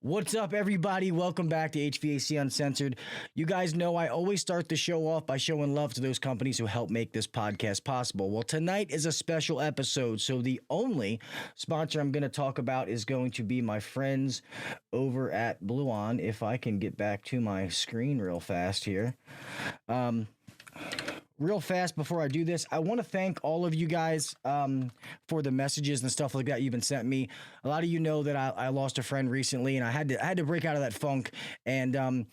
What's up, everybody? Welcome back to HVAC Uncensored. You guys know I always start the show off by showing love to those companies who help make this podcast possible. Well, tonight is a special episode, so the only sponsor I'm going to talk about is going to be my friends over at Bluon. If I can get back to my screen real fast here. Real fast before I do this, I want to thank all of you guys for the messages and stuff like that you've been sent me. A lot of you know that I lost a friend recently, and I had to break out of that funk. And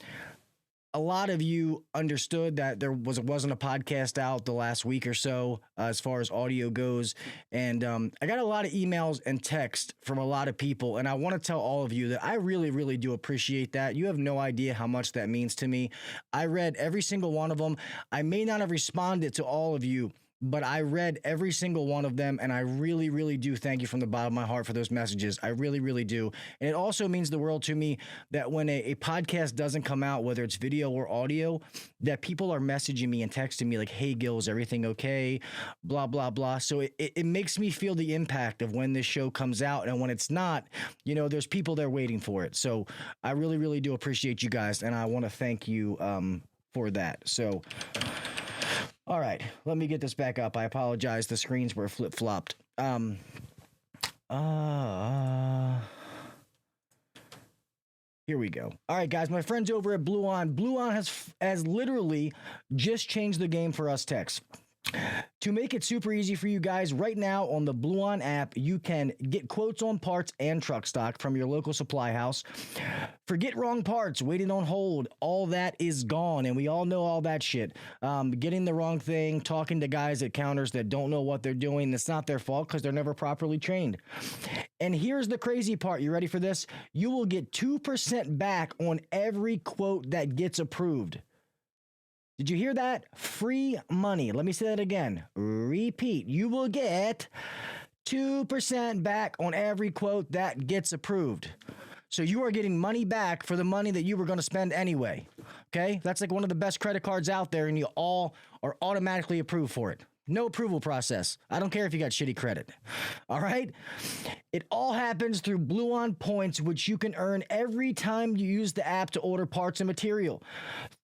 a lot of you understood that there wasn't a podcast out the last week or so as far as audio goes. And I got a lot of emails and texts from a lot of people. And I want to tell all of you that I really, really do appreciate that. You have no idea how much that means to me. I read every single one of them. I may not have responded to all of you, but I read every single one of them, and I really, really do thank you from the bottom of my heart for those messages. I really, really do. And it also means the world to me that when a podcast doesn't come out, whether it's video or audio, that people are messaging me and texting me like, hey, Gil, is everything okay? Blah, blah, blah. So it makes me feel the impact of when this show comes out, and when it's not, you know, there's people there waiting for it. So I really, really do appreciate you guys, and I want to thank you for that. So... all right, let me get this back up. I apologize. The screens were flip-flopped. Here we go. All right, guys, my friends over at Bluon. Bluon has literally just changed the game for us techs. To make it super easy for you guys, right now on the Bluon app, you can get quotes on parts and truck stock from your local supply house. Forget wrong parts, waiting on hold, all that is gone, and we all know all that shit. Getting the wrong thing, talking to guys at counters that don't know what they're doing, it's not their fault because they're never properly trained. And here's the crazy part, you ready for this? You will get 2% back on every quote that gets approved. Did you hear that? Free money. Let me say that again. Repeat. You will get 2% back on every quote that gets approved. So you are getting money back for the money that you were going to spend anyway. Okay? That's like one of the best credit cards out there, and you all are automatically approved for it. No approval process. I don't care if you got shitty credit. All right? It all happens through Bluon points, which you can earn every time you use the app to order parts and material.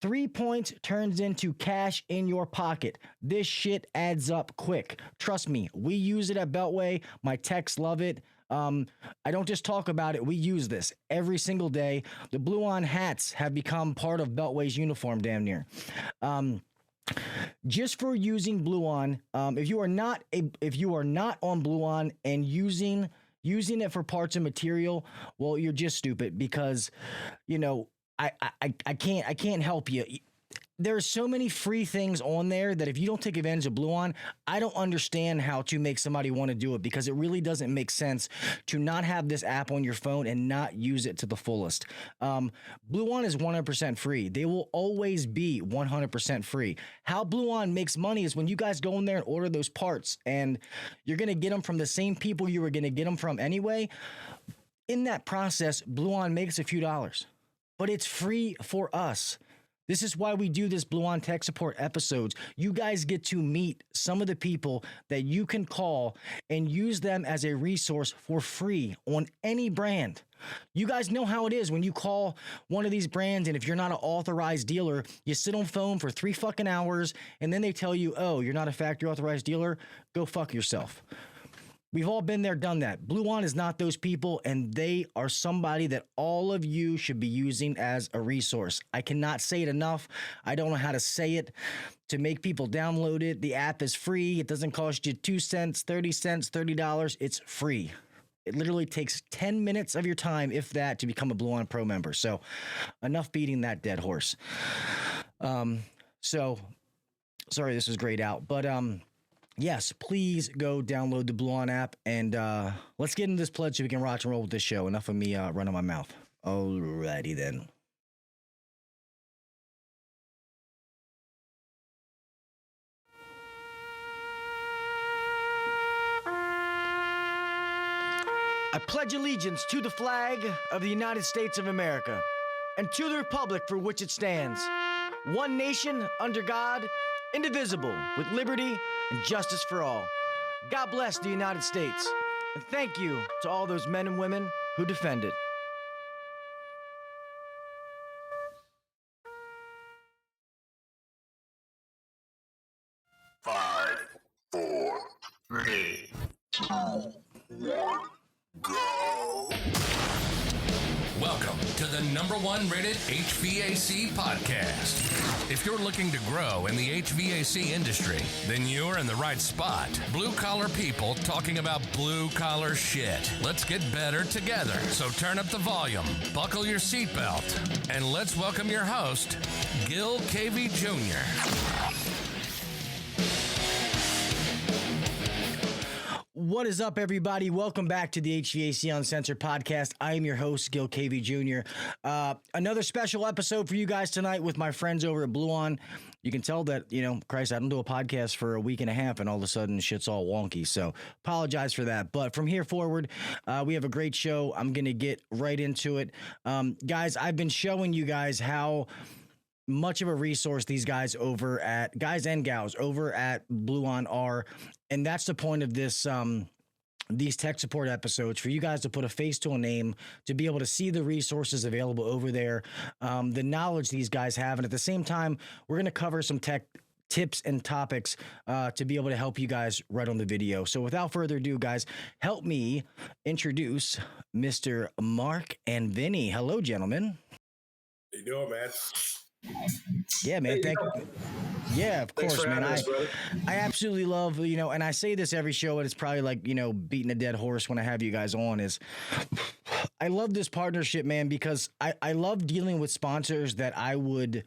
3 points turns into cash in your pocket. This shit adds up quick. Trust me, we use it at Beltway. My techs love it. I don't just talk about it. We use this every single day. The Bluon hats have become part of Beltway's uniform damn near. Just for using Bluon, if you are not on Bluon and using it for parts and material, well, you're just stupid because, you know, I can't help you. There's so many free things on there that if you don't take advantage of Bluon, I don't understand how to make somebody want to do it, because it really doesn't make sense to not have this app on your phone and not use it to the fullest. Bluon is 100% free. They will always be 100% free. How Bluon makes money is when you guys go in there and order those parts, and you're going to get them from the same people you were going to get them from anyway. In that process, Bluon makes a few dollars, but it's free for us. This is why we do this Bluon Tech Support episodes. You guys get to meet some of the people that you can call and use them as a resource for free on any brand. You guys know how it is when you call one of these brands, and if you're not an authorized dealer, you sit on phone for 3 fucking hours, and then they tell you, oh, you're not a factory authorized dealer? Go fuck yourself. We've all been there, done that. Bluon is not those people, and they are somebody that all of you should be using as a resource. I cannot say it enough. I don't know how to say it to make people download it. The app is free. It doesn't cost you 2 cents, 30 cents, $30. It's free. It literally takes 10 minutes of your time, if that, to become a Bluon Pro member. So enough beating that dead horse. So sorry, this was grayed out, but yes, please go download the Bluon app, and let's get into this pledge so we can rock and roll with this show. Enough of me running my mouth. Alrighty then. I pledge allegiance to the flag of the United States of America and to the republic for which it stands, one nation under God, indivisible, with liberty and justice for all. God bless the United States, and thank you to all those men and women who defend it. 3, 2, 1, go. Welcome to the #1 rated HVAC podcast. If you're looking to grow in the HVAC industry, then you're in the right spot. Blue-collar people talking about blue-collar shit. Let's get better together. So turn up the volume, buckle your seatbelt, and let's welcome your host, Gil KV Jr. What is up, everybody? Welcome back to the HVAC Uncensored Podcast. I am your host, Gil KV Jr. Another special episode for you guys tonight with my friends over at Bluon. You can tell that, Christ, I don't do a podcast for a week and a half and all of a sudden shit's all wonky. So apologize for that. But from here forward, we have a great show. I'm going to get right into it. Guys, I've been showing you guys how much of a resource these guys and gals over at Bluon are. And that's the point of this, these tech support episodes, for you guys to put a face to a name, to be able to see the resources available over there, the knowledge these guys have. And at the same time, we're going to cover some tech tips and topics to be able to help you guys right on the video. So without further ado, guys, help me introduce Mr. Mark and Vinny. Hello, gentlemen. How you doing, man? Yeah, man. Yeah, of course, man. I absolutely love, and I say this every show, and it's probably like, beating a dead horse when I have you guys on, is I love this partnership, man, because I love dealing with sponsors that I would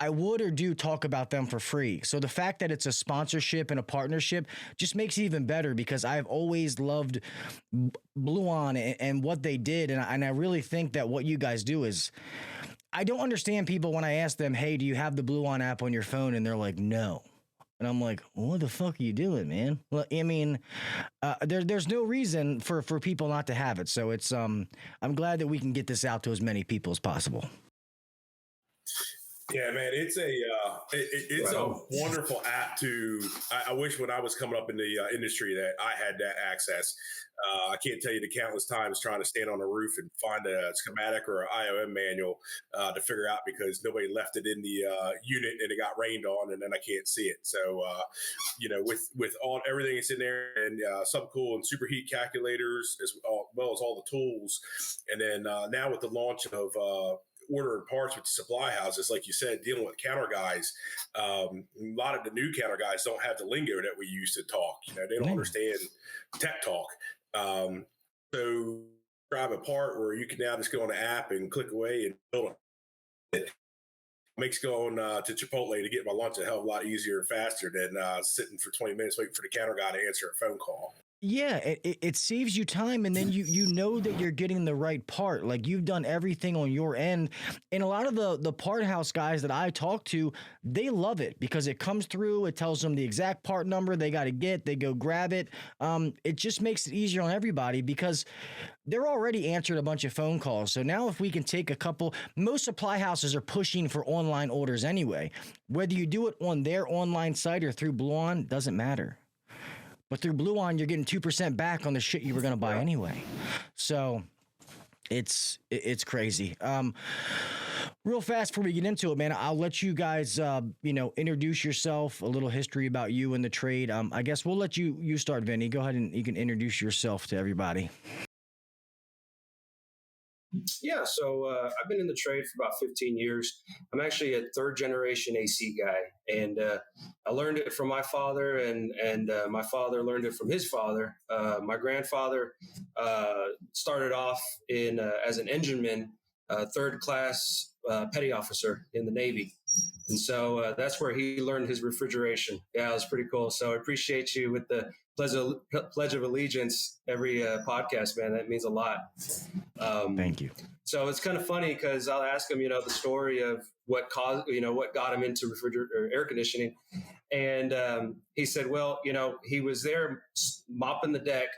or do talk about them for free. So the fact that it's a sponsorship and a partnership just makes it even better, because I've always loved Bluon and what they did. And I really think that what you guys do is, I don't understand people when I ask them, hey, do you have the Bluon app on your phone? And they're like, no. And I'm like, what the fuck are you doing, man? Well, I mean, there's no reason for people not to have it. So it's, I'm glad that we can get this out to as many people as possible. Yeah, man, it's a wonderful app to. I wish when I was coming up in the industry that I had that access. I can't tell you the countless times trying to stand on a roof and find a schematic or an IOM manual to figure out, because nobody left it in the unit and it got rained on, and then I can't see it. So, with all everything that's in there, and subcool and superheat calculators, as well as all the tools, and then now with the launch of ordering parts with the supply houses, like you said, dealing with counter guys. A lot of the new counter guys don't have the lingo that we used to talk. They don't understand tech talk. So drive a part where you can now just go on the app and click away and build it. Makes going to Chipotle to get my lunch a hell of a lot easier and faster than sitting for 20 minutes waiting for the counter guy to answer a phone call. Yeah, it saves you time, and then you know that you're getting the right part. Like, you've done everything on your end. And a lot of the part house guys that I talk to, they love it because it comes through, it tells them the exact part number they got to get, they go grab it. It just makes it easier on everybody because they're already answered a bunch of phone calls. So now if we can take a couple, most supply houses are pushing for online orders anyway. Whether you do it on their online site or through Bluon, doesn't matter. But through Bluon, you're getting 2% back on the shit you were going to buy anyway. So it's crazy. Real fast before we get into it, man, I'll let you guys, introduce yourself, a little history about you and the trade. I guess we'll let you start, Vinny. Go ahead and you can introduce yourself to everybody. Yeah, so I've been in the trade for about 15 years. I'm actually a third generation AC guy, and I learned it from my father, and my father learned it from his father. My grandfather started off as an engineman, third class petty officer in the Navy. And so that's where he learned his refrigeration. Yeah, it was pretty cool. So I appreciate you with the Pledge of Allegiance every podcast, man. That means a lot. Thank you. So it's kind of funny because I'll ask him, the story of what got him into refrigerator or air conditioning. And he said, well, he was there mopping the deck,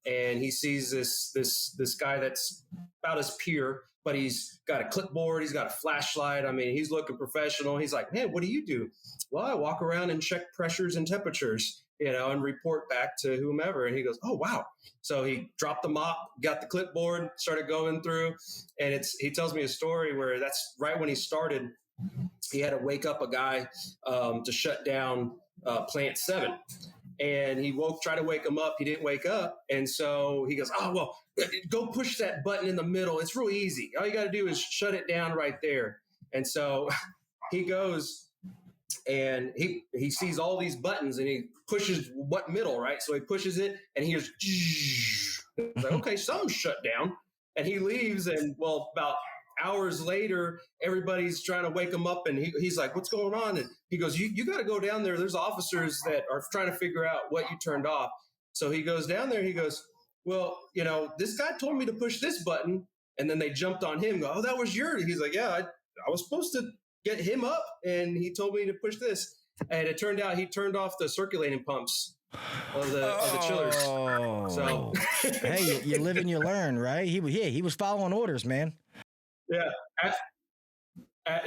and he sees this guy that's about his peer, but he's got a clipboard, he's got a flashlight. I mean, he's looking professional. He's like, man, what do you do? Well, I walk around and check pressures and temperatures, and report back to whomever. And he goes, oh, wow. So he dropped the mop, got the clipboard, started going through. And he tells me a story where that's right when he started. He had to wake up a guy to shut down plant 7. and he tried to wake him up. He didn't wake up. And so he goes, oh, well, go push that button in the middle. It's real easy. All you got to do is shut it down right there. And so he goes and he sees all these buttons and he pushes what middle, right? So he pushes it and he hears, like, okay, something's shut down. And he leaves, and well, about hours later, everybody's trying to wake him up, and he's like, what's going on? And he goes, you got to go down there. There's officers that are trying to figure out what you turned off. So he goes down there, he goes, well, this guy told me to push this button, and then they jumped on him. Go, oh, that was yours. He's like, yeah, I was supposed to get him up, and he told me to push this. And it turned out he turned off the circulating pumps of the chillers. So hey, you live and you learn, right? He was following orders, man. Yeah.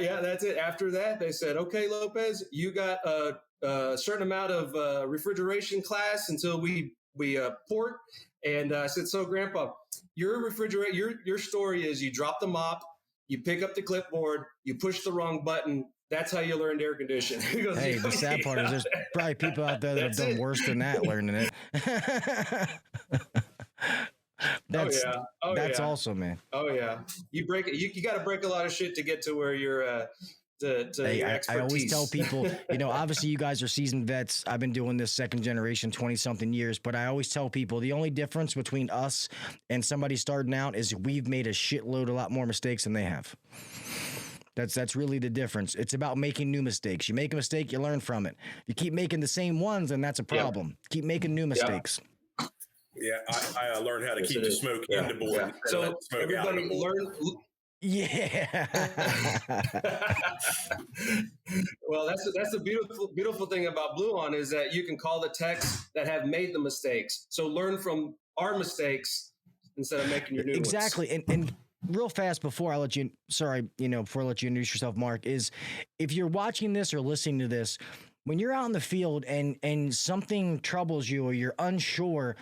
Yeah, that's it. After that, they said, okay, Lopez, you got a certain amount of refrigeration class until we port. And I said, so Grandpa, your story is you drop the mop, you pick up the clipboard, you push the wrong button. That's how you learned air conditioning. Goes, hey, the sad part is there's probably people out there that have done worse than that learning it. That's awesome, man. Oh yeah, you break it. You got to break a lot of shit to get to where you're. I always tell people, obviously you guys are seasoned vets. I've been doing this second generation 20 something years, but I always tell people the only difference between us and somebody starting out is we've made a lot more mistakes than they have. That's really the difference. It's about making new mistakes. You make a mistake, you learn from it. You keep making the same ones, and that's a problem. Keep making new mistakes. Yeah, I learned how to keep the smoke in the board. Yeah. So everybody learn. Yeah. Well, that's the beautiful thing about Bluon is that you can call the techs that have made the mistakes. So learn from our mistakes instead of making your new ones. Exactly. And real fast before I let you introduce yourself, Mark, is if you're watching this or listening to this, when you're out in the field and something troubles you or you're unsure,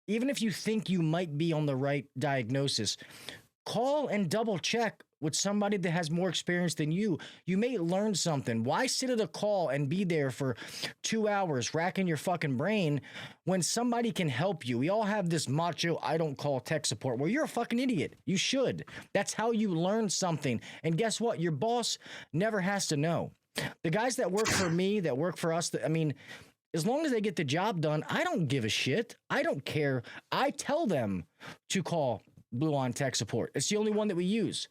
even if you think you might be on the right diagnosis, call and double check with somebody that has more experience than you. You may learn something. Why sit at a call and be there for 2 hours racking your fucking brain when somebody can help you? We all have this macho, I don't call tech support. Well, you're a fucking idiot. You should. That's how you learn something. And guess what? Your boss never has to know. The guys that work for me, that work for us, as long as they get the job done, I don't give a shit. I don't care. I tell them to call Bluon Tech Support. It's the only one that we use.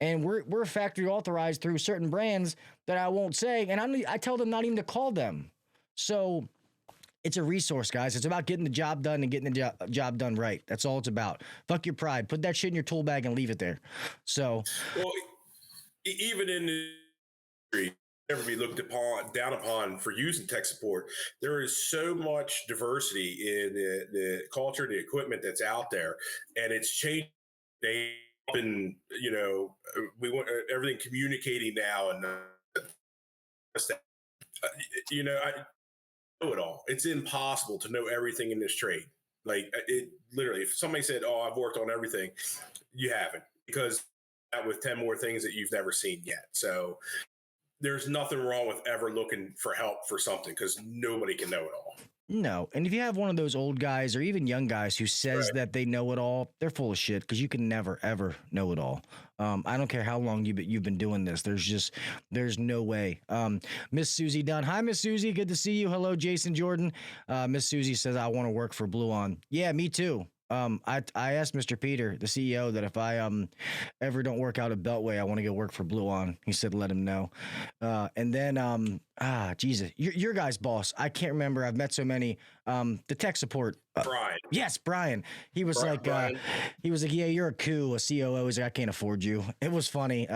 And we're factory authorized through certain brands that I won't say. And I tell them not even to call them. So it's a resource, guys. It's about getting the job done and getting the job done right. That's all it's about. Fuck your pride. Put that shit in your tool bag and leave it there. So, well, even in the industry, never be down upon for using tech support. There is so much diversity in the culture, the equipment that's out there, and it's changing. And we want everything communicating now, and I know it all. It's impossible to know everything in this trade. Like it literally, if somebody said, "Oh, I've worked on everything," you haven't, because with 10 more things that you've never seen yet. So there's nothing wrong with ever looking for help for something, because nobody can know it all. No. And if you have one of those old guys or even young guys who says that they know it all, they're full of shit, because you can never, ever know it all. I don't care how long you've been doing this. There's no way. Miss Susie Dunn. Hi, Miss Susie. Good to see you. Hello, Jason Jordan. Miss Susie says, I want to work for Bluon. Yeah, me too. I asked Mr. Peter, the CEO, that if I ever don't work out at Beltway, I want to go work for Bluon. He said, let him know. And then Jesus, your guy's boss. I can't remember. I've met so many. The tech support. Brian. Yes, Brian. He was Brian. Yeah, you're a coup, a COO. He's like, I can't afford you. It was funny.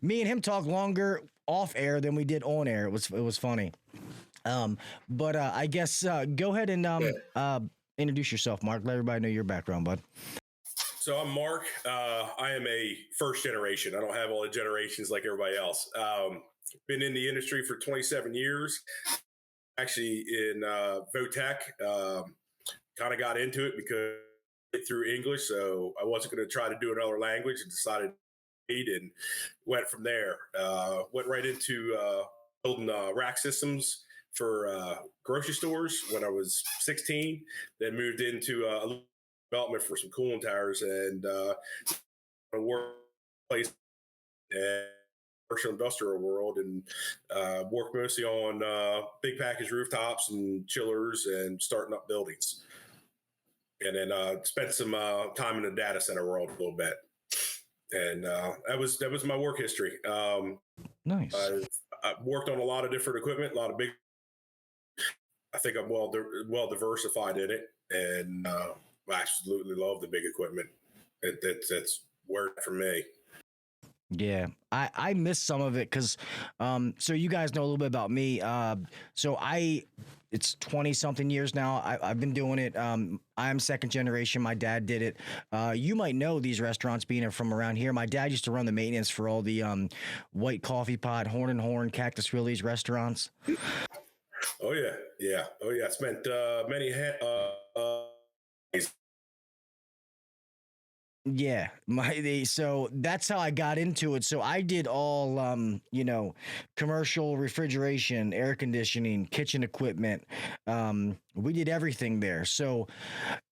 Me and him talked longer off air than we did on air. It was funny. But I guess go ahead and introduce yourself, Mark. Let everybody know your background, bud. So I'm Mark. I am a first generation. I don't have all the generations like everybody else. Been in the industry for 27 years. Actually in Votech. Kind of got into it because through English, so I wasn't going to try to do another language, and decided to read and went from there. Went right into building rack systems for grocery stores when I was 16. Then moved into a development for some cooling towers and a workplace and commercial industrial world, and worked mostly on big package rooftops and chillers and starting up buildings. And then spent some time in the data center world a little bit. And that was my work history. Nice. I've worked on a lot of different equipment, a lot of big. I think I'm well diversified in it, and I absolutely love the big equipment. That's work for me. Yeah, I missed some of it because, so you guys know a little bit about me. It's 20 something years now. I've been doing it. I'm second generation. My dad did it. You might know these restaurants being from around here. My dad used to run the maintenance for all the White Coffee Pot, Horn and Horn, Cactus Willie's restaurants. Oh yeah. I spent many Yeah, so that's how I got into it. So I did all, commercial refrigeration, air conditioning, kitchen equipment. We did everything there. So,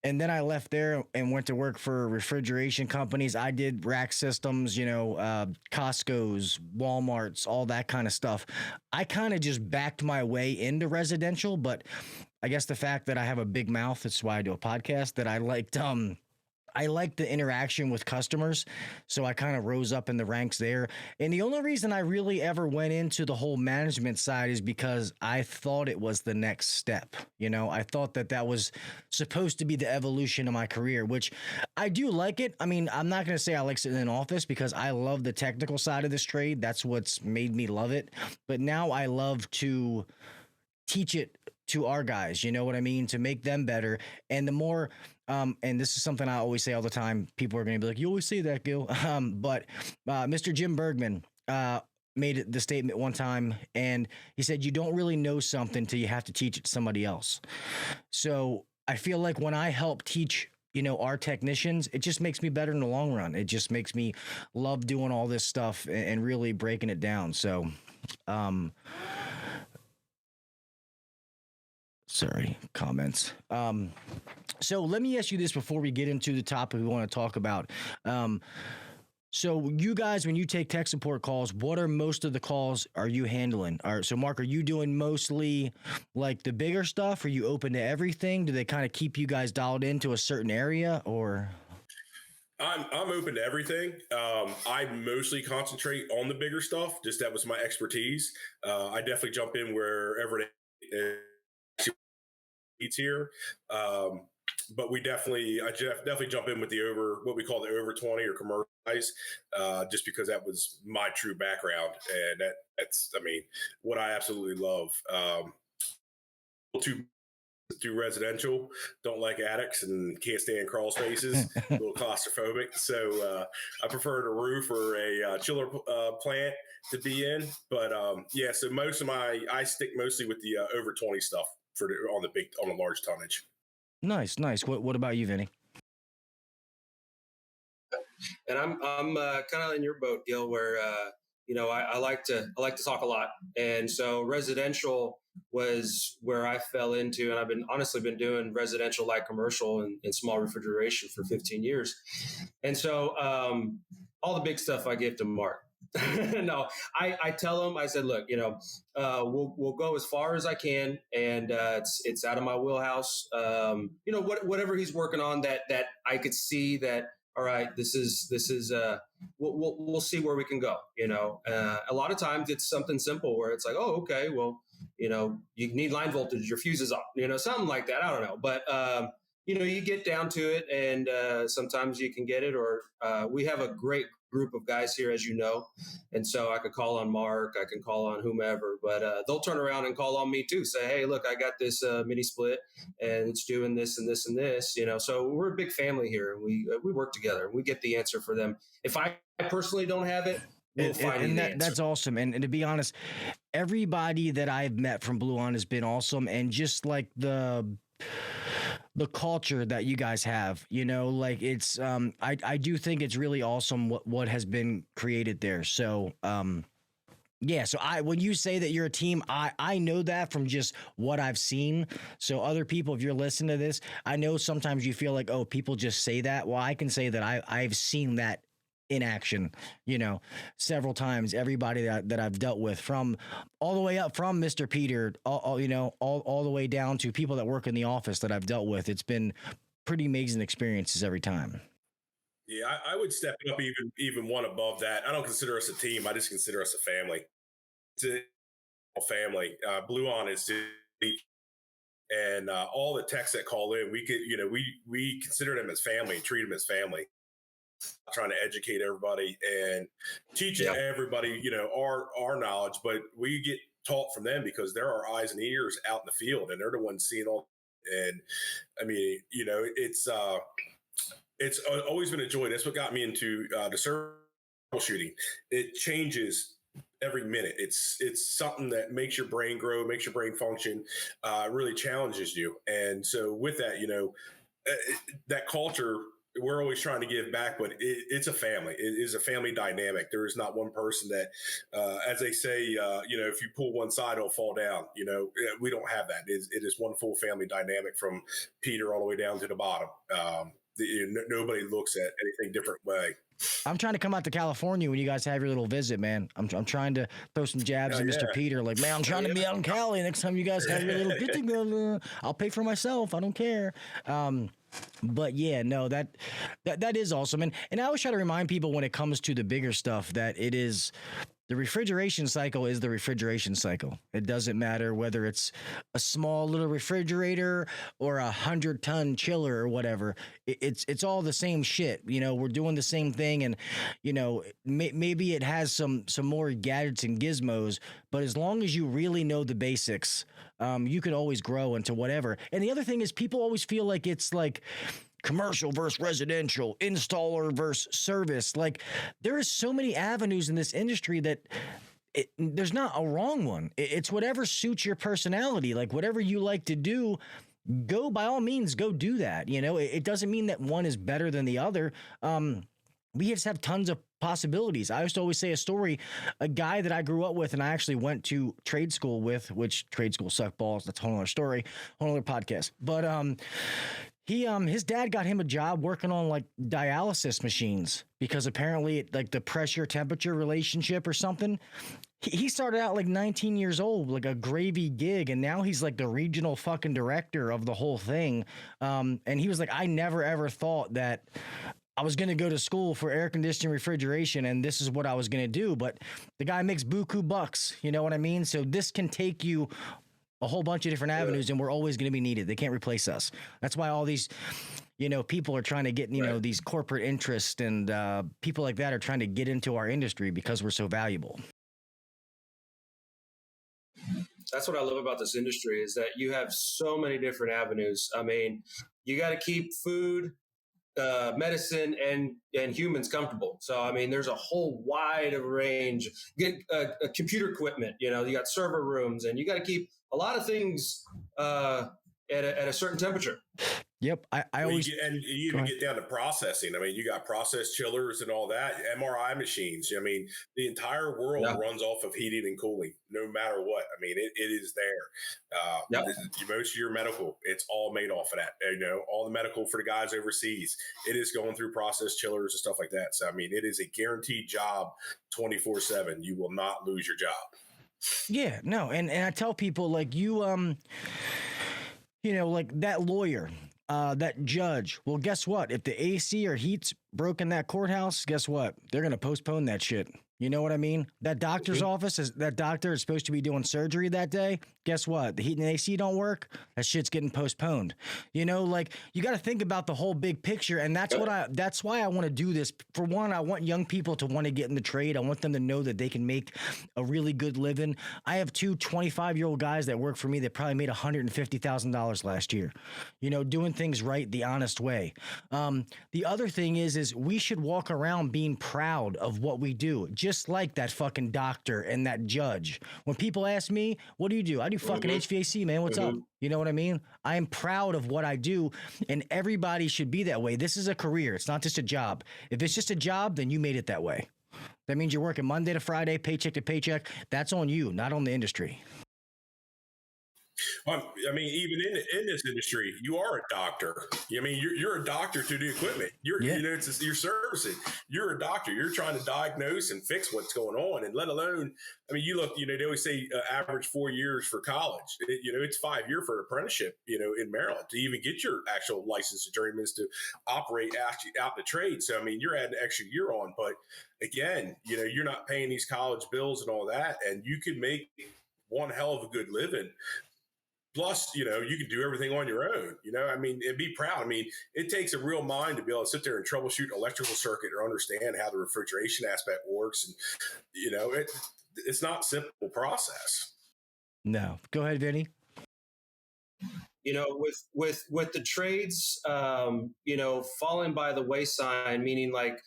and then I left there and went to work for refrigeration companies. I did rack systems, Costco's, Walmart's, all that kind of stuff. I kind of just backed my way into residential, but I guess the fact that I have a big mouth, that's why I do a podcast, that I liked the interaction with customers, so I kind of rose up in the ranks there. And the only reason I really ever went into the whole management side is because I thought it was the next step. I thought that was supposed to be the evolution of my career, which I do like it. I mean, I'm not going to say I like sitting in an office because I love the technical side of this trade. That's what's made me love it. But now I love to teach it to our guys, you know what I mean, to make them better. And the more, and this is something I always say all the time, people are going to be like, you always say that, Gil. But Mr. Jim Bergman made the statement one time, and he said, you don't really know something till you have to teach it to somebody else. So I feel like when I help teach, our technicians, it just makes me better in the long run. It just makes me love doing all this stuff and really breaking it down. So, sorry, comments. So let me ask you this before we get into the topic we want to talk about. So you guys, when you take tech support calls, what are most of the calls are you handling? All right, so Mark, are you doing mostly like the bigger stuff? Are you open to everything? Do they kind of keep you guys dialed into a certain area, or? I'm open to everything. I mostly concentrate on the bigger stuff. Just that was my expertise. I definitely jump in wherever it needs here. But I definitely jump in with what we call the over 20 or commercial guys, just because that was my true background. And that's what I absolutely love. To do residential, don't like attics and can't stand crawl spaces, a little claustrophobic. So I prefer a roof or a chiller plant to be in. But so I stick mostly with the over 20 stuff on the large tonnage. Nice. What about you, Vinny? And I'm kind of in your boat, Gil, where I like to talk a lot, and so residential was where I fell into, and I've been doing residential light commercial and small refrigeration for 15 years, and so all the big stuff I give to Mark. No, I tell him, I said, look, we'll go as far as I can, and it's out of my wheelhouse. Whatever he's working on that I could see that. All right, this is we'll see where we can go. A lot of times it's something simple where it's like, oh, okay, well, you need line voltage, your fuse is off, something like that. I don't know, but you get down to it, and sometimes you can get it. Or we have a great group of guys here, as you know, and so I could call on Mark, I can call on whomever, but they'll turn around and call on me too. Say, hey, look, I got this mini split, and it's doing this and this and this. So we're a big family here, and we work together, and we get the answer for them. If I personally don't have it, we'll find the answer. That's awesome. And to be honest, everybody that I've met from Bluon has been awesome, and just like the culture that you guys have, it's I do think it's really awesome what has been created there. So Yeah, so when you say that you're a team, I know that from just what I've seen. So other people, if you're listening to this, I know sometimes you feel like, oh, people just say that. Well, I can say that I've seen that in action, several times. Everybody that I've dealt with, from all the way up from Mr. Peter, all the way down to people that work in the office that I've dealt with. It's been pretty amazing experiences every time. Yeah, I would step it up even one above that. I don't consider us a team. I just consider us a family. It's a family. Bluon is deep, and all the techs that call in, we consider them as family and treat them as family. Trying to educate everybody and teaching everybody, our knowledge, but we get taught from them because they're our eyes and ears out in the field, and they're the ones seeing all. And I mean, it's always been a joy. That's what got me into the troubleshooting. It changes every minute. It's something that makes your brain grow, makes your brain function, really challenges you. And so with that, that culture, we're always trying to give back, but it's a family. It is a family dynamic. There is not one person that, as they say, if you pull one side, it'll fall down. We don't have that. It is one full family dynamic from Peter all the way down to the bottom. Nobody looks at anything different way. I'm trying to come out to California when you guys have your little visit, man. I'm trying to throw some jabs at Mr. Peter. Like, man, I'm trying to be out in Cali. Next time you guys have your little get together, I'll pay for myself. I don't care. But yeah, no, that is awesome. And I always try to remind people when it comes to the bigger stuff that it is the refrigeration cycle is the refrigeration cycle. It doesn't matter whether it's a small little refrigerator or 100-ton chiller or whatever. It's all the same shit. We're doing the same thing, and maybe it has some more gadgets and gizmos, but as long as you really know the basics, you could always grow into whatever. And the other thing is, people always feel like it's like commercial versus residential, installer versus service. Like, there is so many avenues in this industry that there's not a wrong one. It's whatever suits your personality. Like, whatever you like to do, go, by all means, go do that. It doesn't mean that one is better than the other. We just have tons of possibilities. I used to always say a story, a guy that I grew up with and I actually went to trade school with, which trade school sucked balls. That's a whole other story, whole other podcast. But his dad got him a job working on like dialysis machines because apparently like the pressure temperature relationship or something. He started out like 19 years old, like a gravy gig, and now he's like the regional fucking director of the whole thing. And he was like, I never ever thought that I was going to go to school for air conditioning refrigeration and this is what I was going to do. But the guy makes buku bucks. You know what I mean? So this can take you a whole bunch of different avenues, and we're always going to be needed. They can't replace us. That's why all these, people are trying to get, these corporate interests and people like that are trying to get into our industry because we're so valuable. That's what I love about this industry is that you have so many different avenues. I mean, you got to keep food, medicine and humans comfortable. So, I mean, there's a whole wide range. Get computer equipment, you got server rooms, and you got to keep a lot of things at a certain temperature. Yep. I always, you even get down to processing. I mean, you got process chillers and all that, MRI machines. I mean, the entire world runs off of heating and cooling, no matter what. I mean, it is there. Most of your medical, it's all made off of that. All the medical for the guys overseas, it is going through process chillers and stuff like that. So, I mean, it is a guaranteed job 24/7. You will not lose your job. Yeah, no. And I tell people like like that lawyer, that judge. Well, guess what? If the AC or heat's broken that courthouse, guess what? They're going to postpone that shit. You know what I mean? That doctor's office, that doctor is supposed to be doing surgery that day. Guess what? The heat and AC don't work. That shit's getting postponed. Like, you got to think about the whole big picture. And that's why I want to do this. For one, I want young people to want to get in the trade. I want them to know that they can make a really good living. I have two 25-year-old guys that work for me that probably made $150,000 last year, doing things right, the honest way. The other thing is we should walk around being proud of what we do. Just like that fucking doctor and that judge. When people ask me, what do you do? I do fucking HVAC, man. What's up? You know what I mean? I am proud of what I do, and everybody should be that way. This is a career. It's not just a job. If it's just a job, then you made it that way. That means you're working Monday to Friday, paycheck to paycheck. That's on you, not on the industry. I mean, even in this industry, you are a doctor. I mean, you're a doctor to the equipment. You're you're servicing. You're a doctor. You're trying to diagnose and fix what's going on, and let alone. I mean, you look. They always say average 4 years for college. It's 5 years for an apprenticeship. In Maryland to even get your actual license to journeyman to operate out the trade. So I mean, you're adding an extra year on. But again, you're not paying these college bills and all that, and you can make one hell of a good living. Plus, you can do everything on your own, I mean, and be proud. I mean, it takes a real mind to be able to sit there and troubleshoot an electrical circuit or understand how the refrigeration aspect works. And, it's not a simple process. No. Go ahead, Vinny. With the trades, falling by the wayside, meaning like,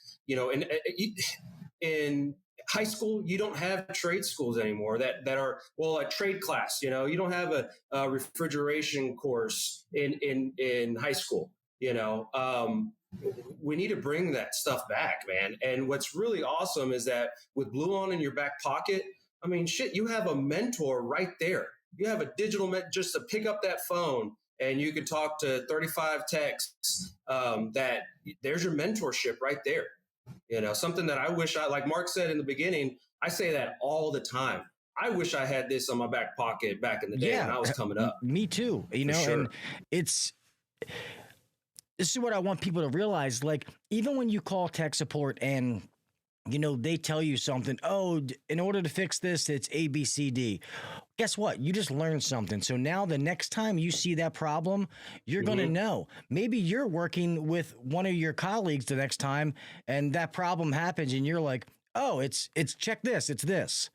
in high school, you don't have trade schools anymore that are, a trade class. You don't have a refrigeration course in high school. We need to bring that stuff back, man. And what's really awesome is that with Bluon in your back pocket, I mean, shit, you have a mentor right there. You have a digital just to pick up that phone and you can talk to 35 techs. That there's your mentorship right there. Something that I wish like Mark said in the beginning, I say that all the time. I wish I had this on my back pocket back in the day when I was coming up. Me too. Sure. And this is what I want people to realize. Like, even when you call tech support and, they tell you something, in order to fix this, it's A, B, C, D. Guess what? You just learned something. So now the next time you see that problem, you're going to know. Maybe you're working with one of your colleagues the next time and that problem happens and you're like, it's check this. It's this.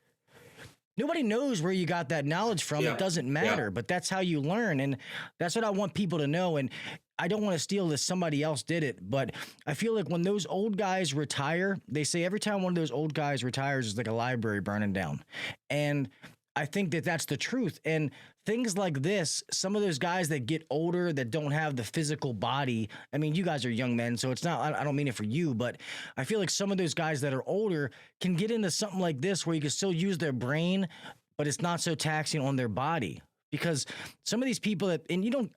Nobody knows where you got that knowledge from. Yeah. It doesn't matter, but that's how you learn. And that's what I want people to know. And I don't want to steal this. Somebody else did it, but I feel like when those old guys retire, they say every time one of those old guys retires, it's like a library burning down. And I think that that's the truth. And things like this, some of those guys that get older, that don't have the physical body. I mean, you guys are young men, so it's not, I don't mean it for you, but I feel like some of those guys that are older can get into something like this where you can still use their brain, but it's not so taxing on their body. Because some of these people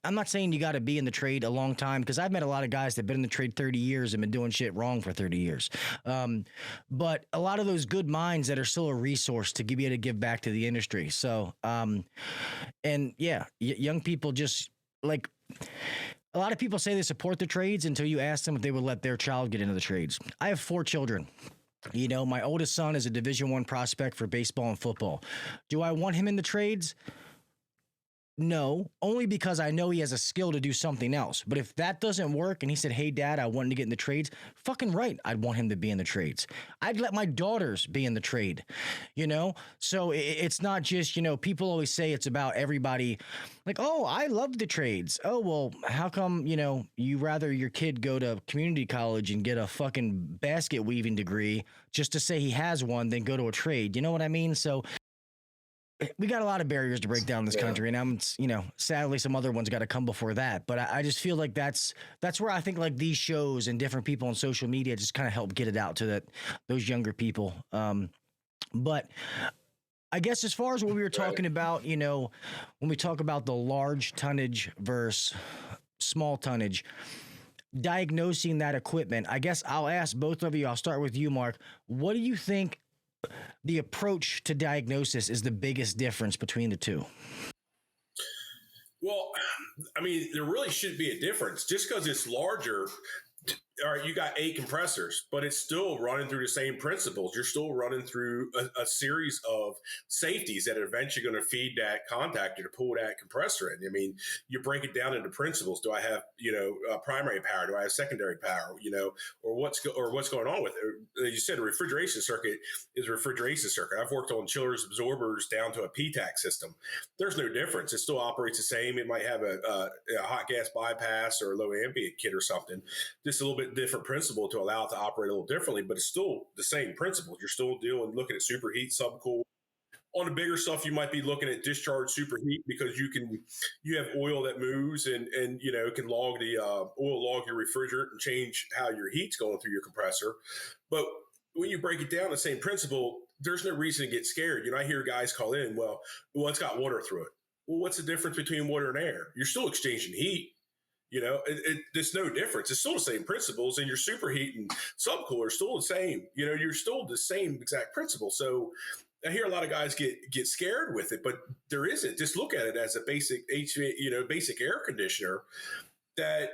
I'm not saying you got to be in the trade a long time, because I've met a lot of guys that have been in the trade 30 years and been doing shit wrong for 30 years. But a lot of those good minds that are still a resource to be able to give back to the industry. So, young people just like, a lot of people say they support the trades until you ask them if they would let their child get into the trades. I have 4 children. My oldest son is a Division I prospect for baseball and football. Do I want him in the trades? No, only because I know he has a skill to do something else. But if that doesn't work and he said, hey, Dad, I wanted to get in the trades, fucking right, I'd want him to be in the trades. I'd let my daughters be in the trade, So it's not just, people always say it's about everybody like, oh, I love the trades. Oh, well, how come, you rather your kid go to community college and get a fucking basket weaving degree just to say he has one than go to a trade? You know what I mean? So we got a lot of barriers to break down in this country, and sadly some other ones got to come before that. But I just feel like that's where I think like these shows and different people on social media just kind of help get it out to those younger people. But I guess as far as what we were talking about, when we talk about the large tonnage versus small tonnage, diagnosing that equipment, I guess I'll ask both of you. I'll start with you, Mark. What do you think the approach to diagnosis is the biggest difference between the two? Well, I mean, there really should be a difference. Just because it's larger, all right, you got 8 compressors, but it's still running through the same principles. You're still running through a series of safeties that are eventually going to feed that contactor to pull that compressor in. I mean, you break it down into principles. Do I have, primary power? Do I have secondary power? Or what's going on with it? You said a refrigeration circuit is a refrigeration circuit. I've worked on chillers, absorbers down to a PTAC system. There's no difference. It still operates the same. It might have a hot gas bypass or a low ambient kit or something. Just a little bit different principle to allow it to operate a little differently, but it's still the same principle. You're still looking at superheat, subcool. On the bigger stuff, you might be looking at discharge superheat because you have oil that moves and can log your refrigerant and change how your heat's going through your compressor. But when you break it down, the same principle, there's no reason to get scared. I hear guys call in, well, it's got water through it. Well, what's the difference between water and air? You're still exchanging heat. There's no difference. It's still the same principles, and your superheat and subcooler are still the same. You're still the same exact principle. So I hear a lot of guys get scared with it, but there isn't. Just look at it as a basic HVAC, basic air conditioner that,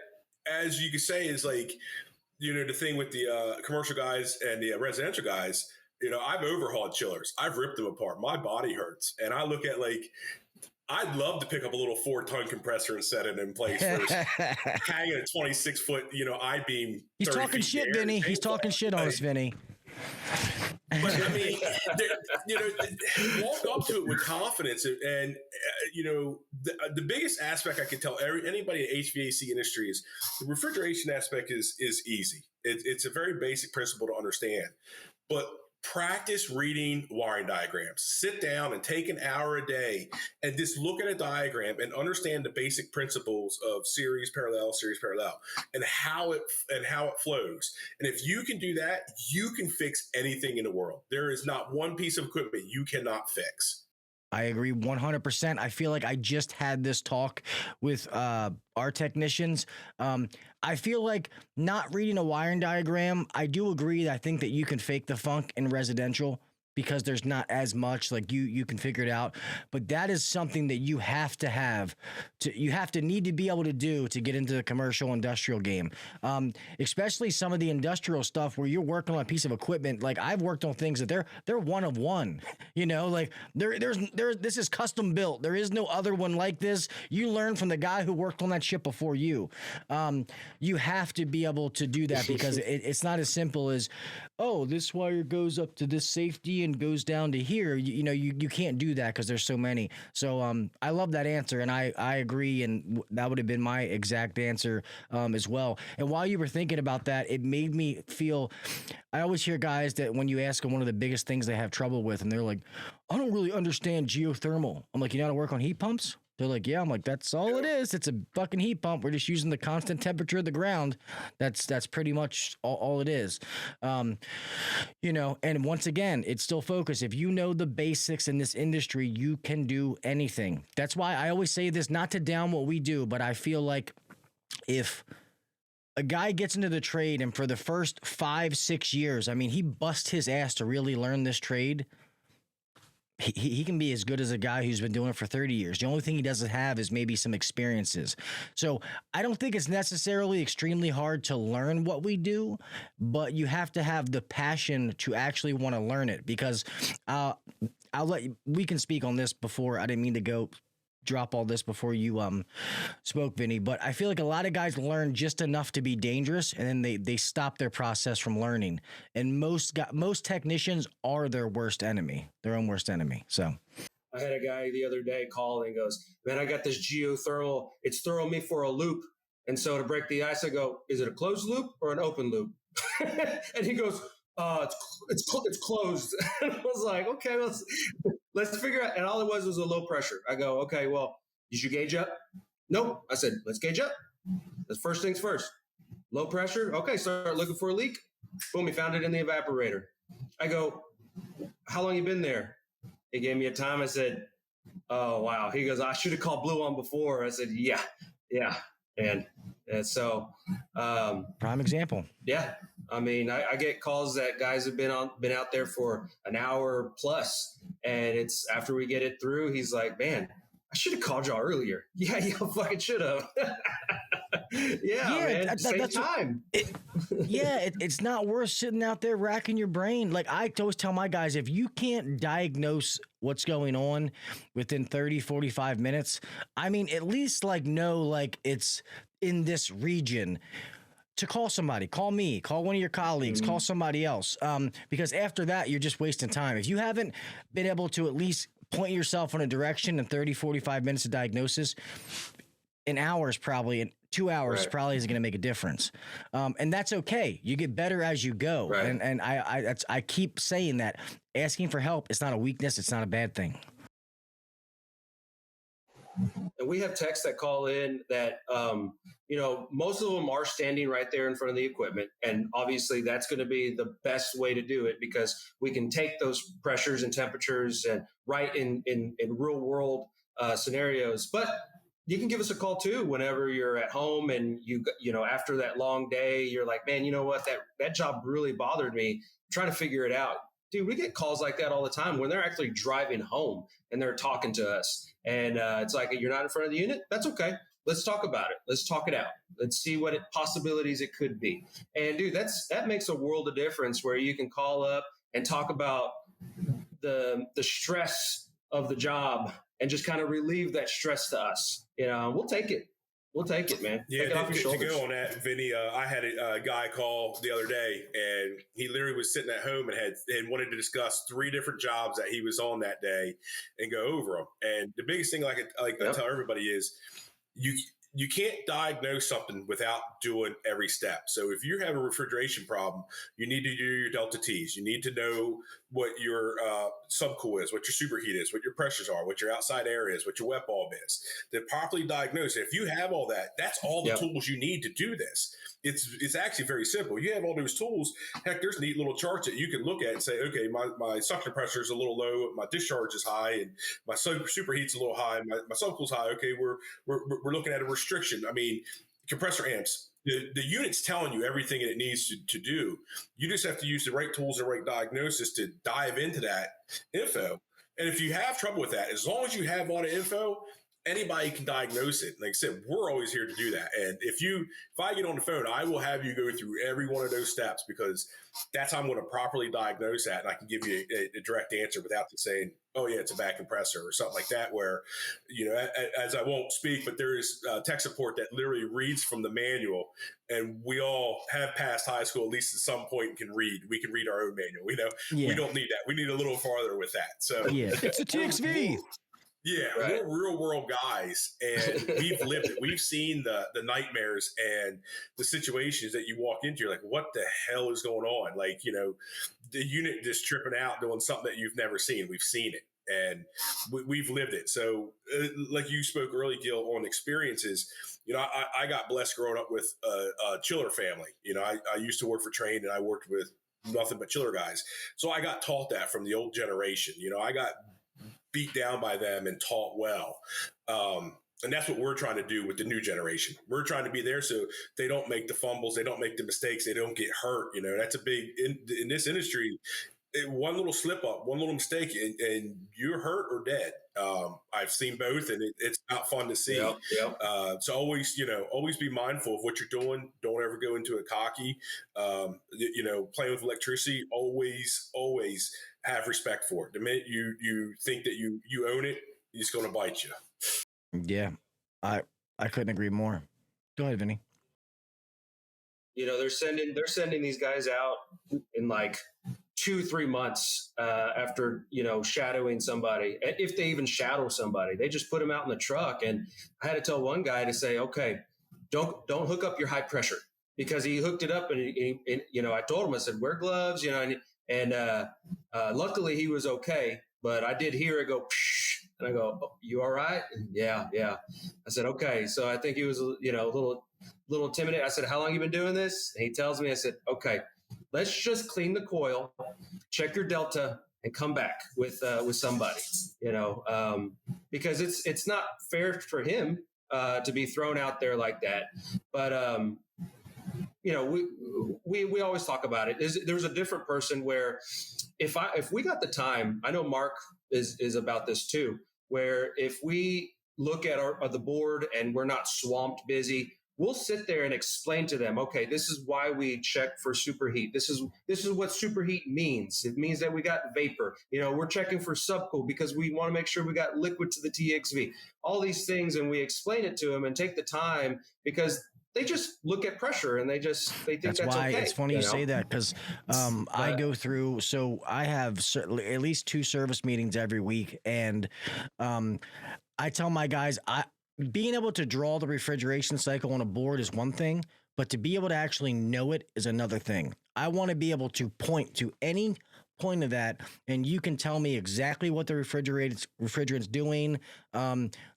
as you could say, is like, the thing with the commercial guys and the residential guys. I've overhauled chillers. I've ripped them apart. My body hurts. And I look at I'd love to pick up a little 4-ton compressor and set it in place versus hanging a 26-foot, I-beam. He's talking shit, Vinny. He's talking shit on us, Vinny. But I mean, walk up to it with confidence, and the biggest aspect I can tell anybody in the HVAC industry is the refrigeration aspect is easy. It's a very basic principle to understand, but practice reading wiring diagrams. Sit down and take an hour a day and just look at a diagram and understand the basic principles of series parallel, and how it flows. And if you can do that, you can fix anything in the world. There is not one piece of equipment you cannot fix. I agree 100%. I feel like I just had this talk with our technicians. I feel like not reading a wiring diagram, I do agree. I think that you can fake the funk in residential because there's not as much, like you can figure it out. But that is something that you have to need to be able to do to get into the commercial industrial game. Especially some of the industrial stuff where you're working on a piece of equipment. Like I've worked on things that they're one of one, like this is custom built. There is no other one like this. You learn from the guy who worked on that shit before you. You have to be able to do that because it's not as simple as, oh, this wire goes up to this safety and goes down to here. You can't do that because there's so many. So I love that answer, and I agree, and that would have been my exact answer as well. And while you were thinking about that, it made me feel, I always hear guys that when you ask them one of the biggest things they have trouble with, and they're like, I don't really understand geothermal. I'm like, you know how to work on heat pumps? They're like, yeah. I'm like, that's all it is. It's a fucking heat pump. We're just using the constant temperature of the ground. That's pretty much all it is. And once again, it's still focus. If you know the basics in this industry, you can do anything. That's why I always say this, not to down what we do, but I feel like if a guy gets into the trade and for the first 5-6 years, I mean, he busts his ass to really learn this trade, he can be as good as a guy who's been doing it for 30 years. The only thing he doesn't have is maybe some experiences. So I don't think it's necessarily extremely hard to learn what we do, but you have to have the passion to actually want to learn it, because we can speak on this before. I didn't mean to go drop all this before you spoke, Vinny, but I feel like a lot of guys learn just enough to be dangerous, and then they stop their process from learning. And most technicians are their own worst enemy. So I had a guy the other day call and goes, man, I got this geothermal. It's throwing me for a loop. And so to break the ice, I go, is it a closed loop or an open loop? And he goes, it's closed. And I was like, okay, let's figure out. And all it was a low pressure. I go, okay, well, did you gauge up? Nope. I said, let's gauge up. That's first things first. Low pressure. Okay. Start looking for a leak. Boom. We found it in the evaporator. I go, how long you been there? He gave me a time. I said, oh, wow. He goes, I should have called Bluon before. I said, yeah. And so, prime example. Yeah. I mean, I get calls that guys have been out there for an hour plus, and it's after we get it through, he's like, man, I should have called y'all earlier. Yeah, you fucking should have. Man, that's time. It's not worth sitting out there racking your brain. Like I always tell my guys, if you can't diagnose what's going on within 30, 45 minutes, I mean, at least know it's in this region. To call somebody, call me, call one of your colleagues, call somebody else. Because after that, you're just wasting time. If you haven't been able to at least point yourself in a direction in 30, 45 minutes of diagnosis, an hour is probably, in 2 hours probably isn't going to make a difference. And that's okay. You get better as you go. Right. And I keep saying that asking for help, it's not a weakness. It's not a bad thing. And we have techs that call in that, most of them are standing right there in front of the equipment. And obviously that's going to be the best way to do it, because we can take those pressures and temperatures and right in real world scenarios. But you can give us a call too whenever you're at home and after that long day, you're like, man, you know what, that job really bothered me. I'm trying to figure it out. Dude, we get calls like that all the time when they're actually driving home and they're talking to us. And it's like, you're not in front of the unit? That's okay. Let's talk about it. Let's talk it out. Let's see what possibilities it could be. And dude, that makes a world of difference, where you can call up and talk about the stress of the job and just kind of relieve that stress to us. We'll take it. We'll take it, man. Yeah, take it off your to shoulders. go on that, Vinny, I had a guy call the other day, and he literally was sitting at home and wanted to discuss 3 different jobs that he was on that day and go over them. And the biggest thing, I tell everybody, is you can't diagnose something without doing every step. So if you have a refrigeration problem, you need to do your delta T's. You need to know what your subcool is, what your superheat is, what your pressures are, what your outside air is, what your wet bulb is. To properly diagnose it. If you have all that, that's all the tools you need to do this. It's actually very simple. You have all those tools. Heck, there's neat little charts that you can look at and say, okay, my suction pressure is a little low, my discharge is high, and my superheat's a little high, my subcool's high. Okay, we're looking at a restriction. I mean, compressor amps. The unit's telling you everything it needs to do. You just have to use the right tools and right diagnosis to dive into that info. And if you have trouble with that, as long as you have all the info, anybody can diagnose it. Like I said, we're always here to do that. And if I get on the phone, I will have you go through every one of those steps, because that's how I'm going to properly diagnose that. And I can give you a direct answer without saying, oh yeah, it's a bad compressor or something like that, where, as I won't speak, but there is tech support that literally reads from the manual, and we all have passed high school, at least at some point, and can read. We can read our own manual. We don't need that. We need a little farther with that. So yeah, it's a TXV. Yeah, right. We're real world guys, and we've lived it. We've seen the nightmares and the situations that you walk into. You're like, what the hell is going on? Like, the unit just tripping out, doing something that you've never seen. We've seen it, and we've lived it. So like you spoke early, Gil, on experiences, I got blessed growing up with a chiller family. I used to work for Train, and I worked with nothing but chiller guys. So I got taught that from the old generation. I got beat down by them and taught well. And that's what we're trying to do with the new generation. We're trying to be there so they don't make the fumbles, they don't make the mistakes, they don't get hurt. That's a big, in this industry, one little slip up, one little mistake, and you're hurt or dead. I've seen both, and it's not fun to see. So always be mindful of what you're doing. Don't ever go into it cocky. Playing with electricity, always have respect for it. The minute you think that you own it, it's going to bite you. Yeah, I couldn't agree more. Go ahead, Vinny. They're sending these guys out in like 2-3 months after shadowing somebody. If they even shadow somebody, they just put them out in the truck. And I had to tell one guy to say, okay, don't hook up your high pressure, because he hooked it up, and I told him, I said, wear gloves, and luckily he was okay, but I did hear it go, psh, and I go, oh, you all right? Yeah. I said, okay. So I think he was, a little intimidated. I said, how long you been doing this? And he tells me, I said, okay, let's just clean the coil, check your delta, and come back with somebody, because it's not fair for him to be thrown out there like that. But, we always talk about it. There's a different person where if we got the time, I know Mark is about this too, where if we look at the board and we're not swamped busy, we'll sit there and explain to them, okay, this is why we check for superheat. This is what superheat means. It means that we got vapor. We're checking for subcool because we want to make sure we got liquid to the TXV. All these things, and we explain it to them and take the time, because they just look at pressure and they think that's why okay. It's funny you say that, because I go through, so I have at least 2 service meetings every week, and I tell my guys, being able to draw the refrigeration cycle on a board is one thing, but to be able to actually know it is another thing. I want to be able to point to any point of that, and you can tell me exactly what the refrigerant's doing,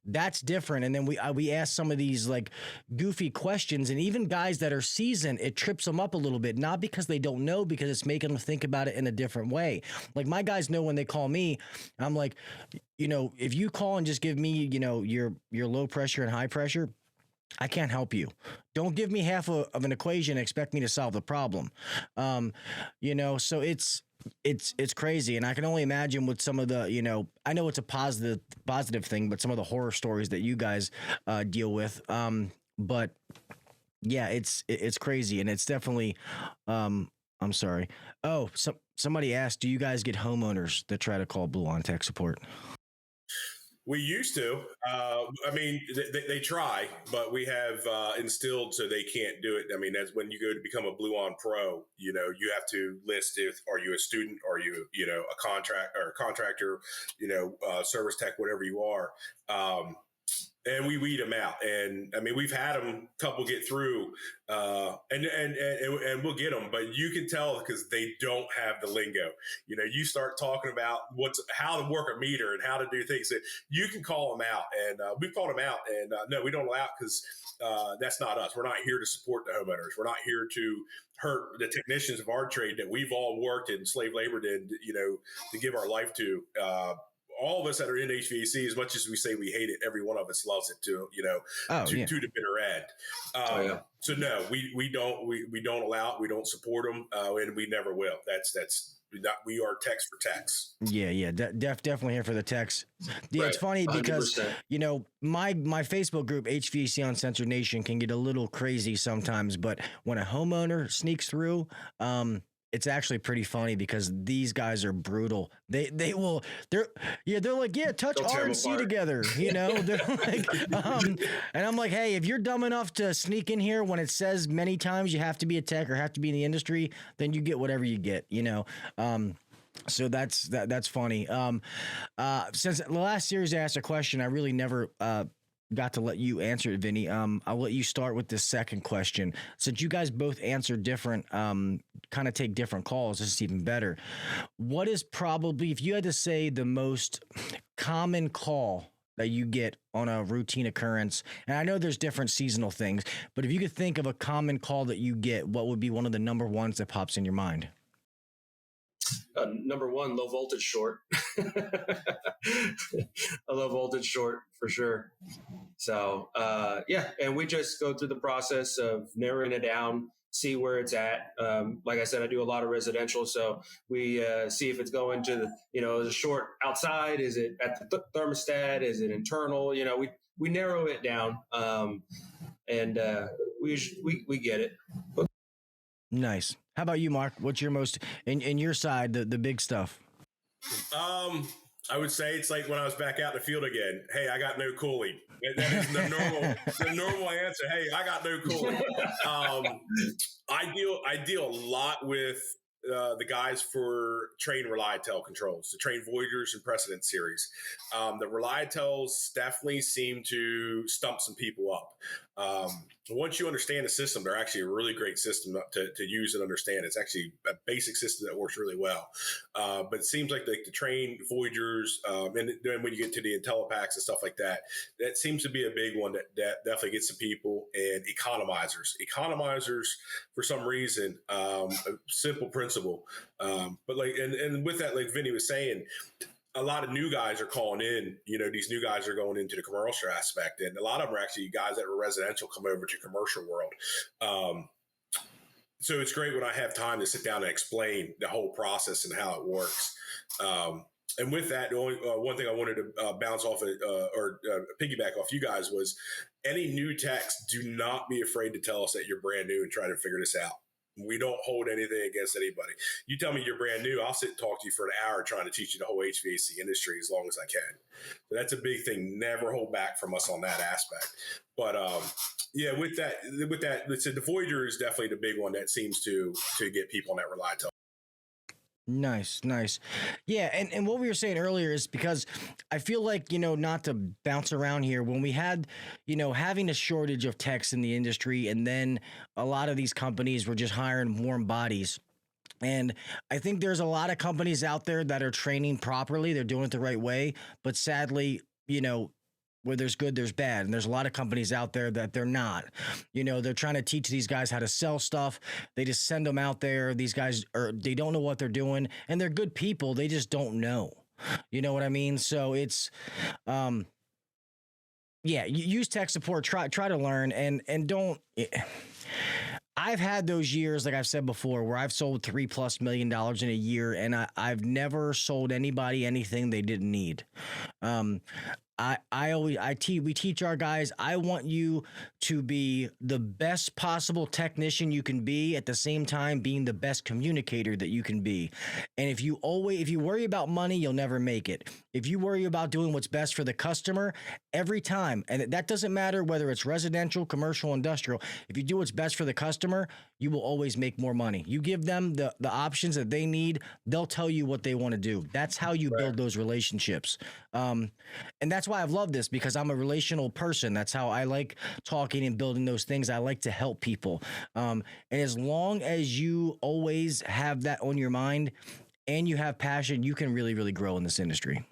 that's different. And then we ask some of these like goofy questions, and even guys that are seasoned, it trips them up a little bit, not because they don't know, because it's making them think about it in a different way. Like my guys know when they call me, I'm like, if you call and just give me, your low pressure and high pressure, I can't help you. Don't give me half of an equation and expect me to solve the problem. So it's crazy. And I can only imagine with some of the, I know it's a positive thing, but some of the horror stories that you guys deal with. But yeah, it's crazy. And it's definitely, I'm sorry. Oh, somebody asked, do you guys get homeowners that try to call Bluon Tech Support? We used to. They try, but we have instilled so they can't do it. I mean, that's when you go to become a Bluon Pro. You have to list if are you a student, are you a contractor, service tech, whatever you are. And we weed them out. And I mean, we've had them couple get through, and we'll get them, but you can tell because they don't have the lingo. You start talking about how to work a meter and how to do things. You can call them out, and we've called them out. And no, we don't allow it because that's not us. We're not here to support the homeowners. We're not here to hurt the technicians of our trade that we've all worked in slave labor to give our life to. All of us that are in HVAC, as much as we say we hate it, every one of us loves it to the bitter end. So no, we don't allow it. We don't support them, and we never will. We are techs for techs. Yeah. Definitely here for the techs. Yeah, right. It's funny because 100%. My Facebook group HVAC Uncensored Nation can get a little crazy sometimes, but when a homeowner sneaks through, it's actually pretty funny because these guys are brutal. They're like, touch R and C together, they're like, and I'm like, hey, if you're dumb enough to sneak in here when it says many times you have to be a tech or have to be in the industry, then you get whatever you get, So that's funny. Since the last series I asked a question, I really never, got to let you answer it, Vinny. I'll let you start with the second question. Since you guys both answer different, kind of take different calls, this is even better. What is probably, if you had to say the most common call that you get on a routine occurrence, and I know there's different seasonal things, but if you could think of a common call that you get, what would be one of the number ones that pops in your mind? Number one, low voltage short. A low voltage short for sure. So, and we just go through the process of narrowing it down, see where it's at. Like I said, I do a lot of residential, so we see if it's going to is it short outside? Is it at the thermostat? Is it internal? We narrow it down, and we get it. Nice. How about you, Mark? What's your most in your side, the big stuff? I would say it's like when I was back out in the field again. Hey, I got no cooling. That is the normal answer. Hey, I got no cooling. I deal a lot with the guys for Train Reliatel controls, the Train Voyagers and Precedent series. The Reliatels definitely seem to stump some people up. Once you understand the system, they're actually a really great system to use and understand. It's actually a basic system that works really well. But it seems like the Train Voyagers, and then when you get to the IntelliPacks and stuff like that, that seems to be a big one that definitely gets some people. And economizers, for some reason, a simple principle. But and with that, like Vinny was saying, a lot of new guys are calling in, these new guys are going into the commercial aspect. And a lot of them are actually guys that were residential come over to commercial world. So it's great when I have time to sit down and explain the whole process and how it works. And with that, the only one thing I wanted to bounce off or piggyback off you guys was any new techs, do not be afraid to tell us that you're brand new and try to figure this out. We don't hold anything against anybody. You tell me you're brand new, I'll sit and talk to you for an hour trying to teach you the whole HVAC industry as long as I can. So that's a big thing. Never hold back from us on that aspect. But with that, the Voyager is definitely the big one that seems to get people on that Reliatel. Nice. Yeah. And what we were saying earlier is because I feel like, not to bounce around here, when we had, having a shortage of techs in the industry, and then a lot of these companies were just hiring warm bodies. And I think there's a lot of companies out there that are training properly. They're doing it the right way. But sadly, where there's good, there's bad. And there's a lot of companies out there that they're not. They're trying to teach these guys how to sell stuff. They just send them out there. These guys they don't know what they're doing. And they're good people. They just don't know. You know what I mean? So it's use tech support, try to learn and don't. I've had those years, like I've said before, where I've sold $3+ million in a year, and I've never sold anybody anything they didn't need. We teach our guys, I want you to be the best possible technician you can be, at the same time being the best communicator that you can be. And if you worry about money, you'll never make it. If you worry about doing what's best for the customer every time, and that doesn't matter whether it's residential, commercial, industrial, if you do what's best for the customer, you will always make more money. You give them the options that they need, they'll tell you what they want to do. That's how you build those relationships. And that's why I've loved this, because I'm a relational person. That's how I like talking and building those things. I like to help people. And as long as you always have that on your mind and you have passion, you can really, really grow in this industry.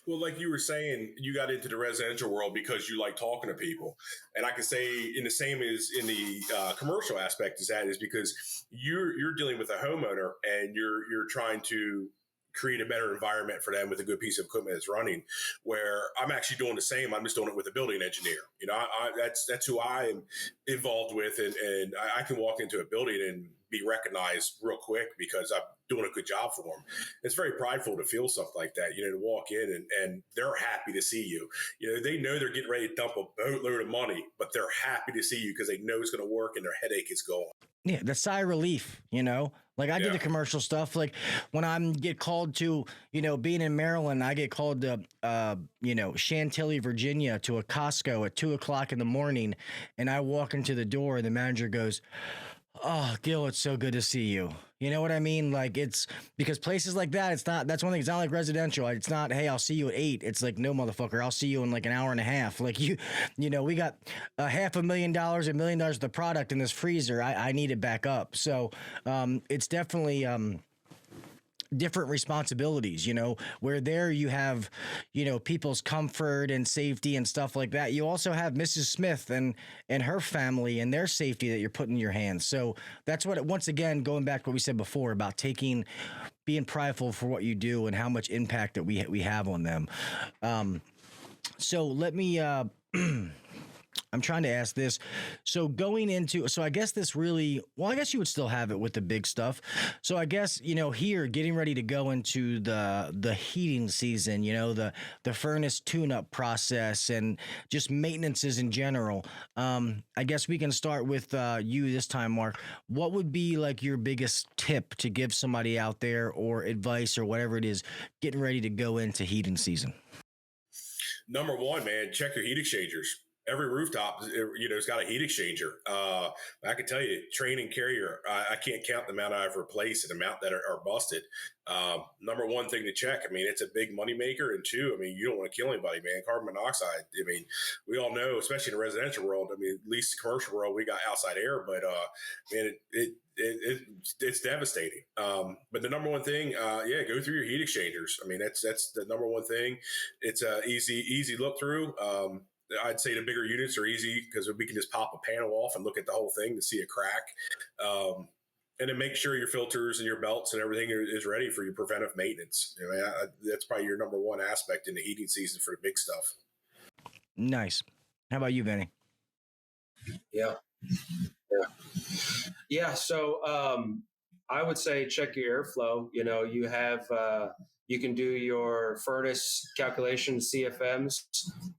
Well, like you were saying, you got into the residential world because you like talking to people. And I can say in the same as in the commercial aspect is because you're dealing with a homeowner and you're trying to create a better environment for them with a good piece of equipment that's running, where I'm actually doing the same. I'm just doing it with a building engineer. That's who I am involved with. And I can walk into a building and be recognized real quick because I'm doing a good job for them. It's very prideful to feel something like that, to walk in and they're happy to see you. They know they're getting ready to dump a boatload of money, but they're happy to see you because they know it's going to work and their headache is gone. Yeah, the sigh of relief, like I do the commercial stuff. Like when I get called to, being in Maryland, I get called to, Chantilly, Virginia, to a Costco at 2:00 in the morning. And I walk into the door and the manager goes, "Oh, Gil, it's so good to see you." You know what I mean? Like, it's because places like that, that's one thing. It's not like residential. It's not, "Hey, I'll see you at 8." It's like, "No, motherfucker, I'll see you in like an hour and a half." Like we got $500,000, $1 million of the product in this freezer. I need it back up. So, it's definitely, different responsibilities, where there you have, people's comfort and safety and stuff like that. You also have Mrs. Smith and her family and their safety that you're putting in your hands. So that's what, once again, going back to what we said before about being prideful for what you do and how much impact that we have on them. So let me, I'm trying to ask this. So I guess this really, I guess you would still have it with the big stuff. So I guess, here getting ready to go into the heating season, the furnace tune-up process and just maintenances in general. I guess we can start with you this time, Mark. What would be like your biggest tip to give somebody out there, or advice or whatever it is, getting ready to go into heating season? Number one, man, check your heat exchangers. Every rooftop, it's got a heat exchanger. I can tell you, train and carrier, I can't count the amount I've replaced and the amount that are busted. Number one thing to check, it's a big money maker. And two, you don't want to kill anybody, man. Carbon monoxide. We all know, especially in the residential world, at least the commercial world, we got outside air, but man, it's devastating. But the number one thing, go through your heat exchangers. That's the number one thing. It's a easy look through. I'd say the bigger units are easy because we can just pop a panel off and look at the whole thing to see a crack. And then make sure your filters and your belts and everything is ready for your preventive maintenance. That's probably your number one aspect in the heating season for the big stuff. Nice. How about you, Vinny? Yeah. So I would say check your airflow. You have you can do your furnace calculation, CFMs,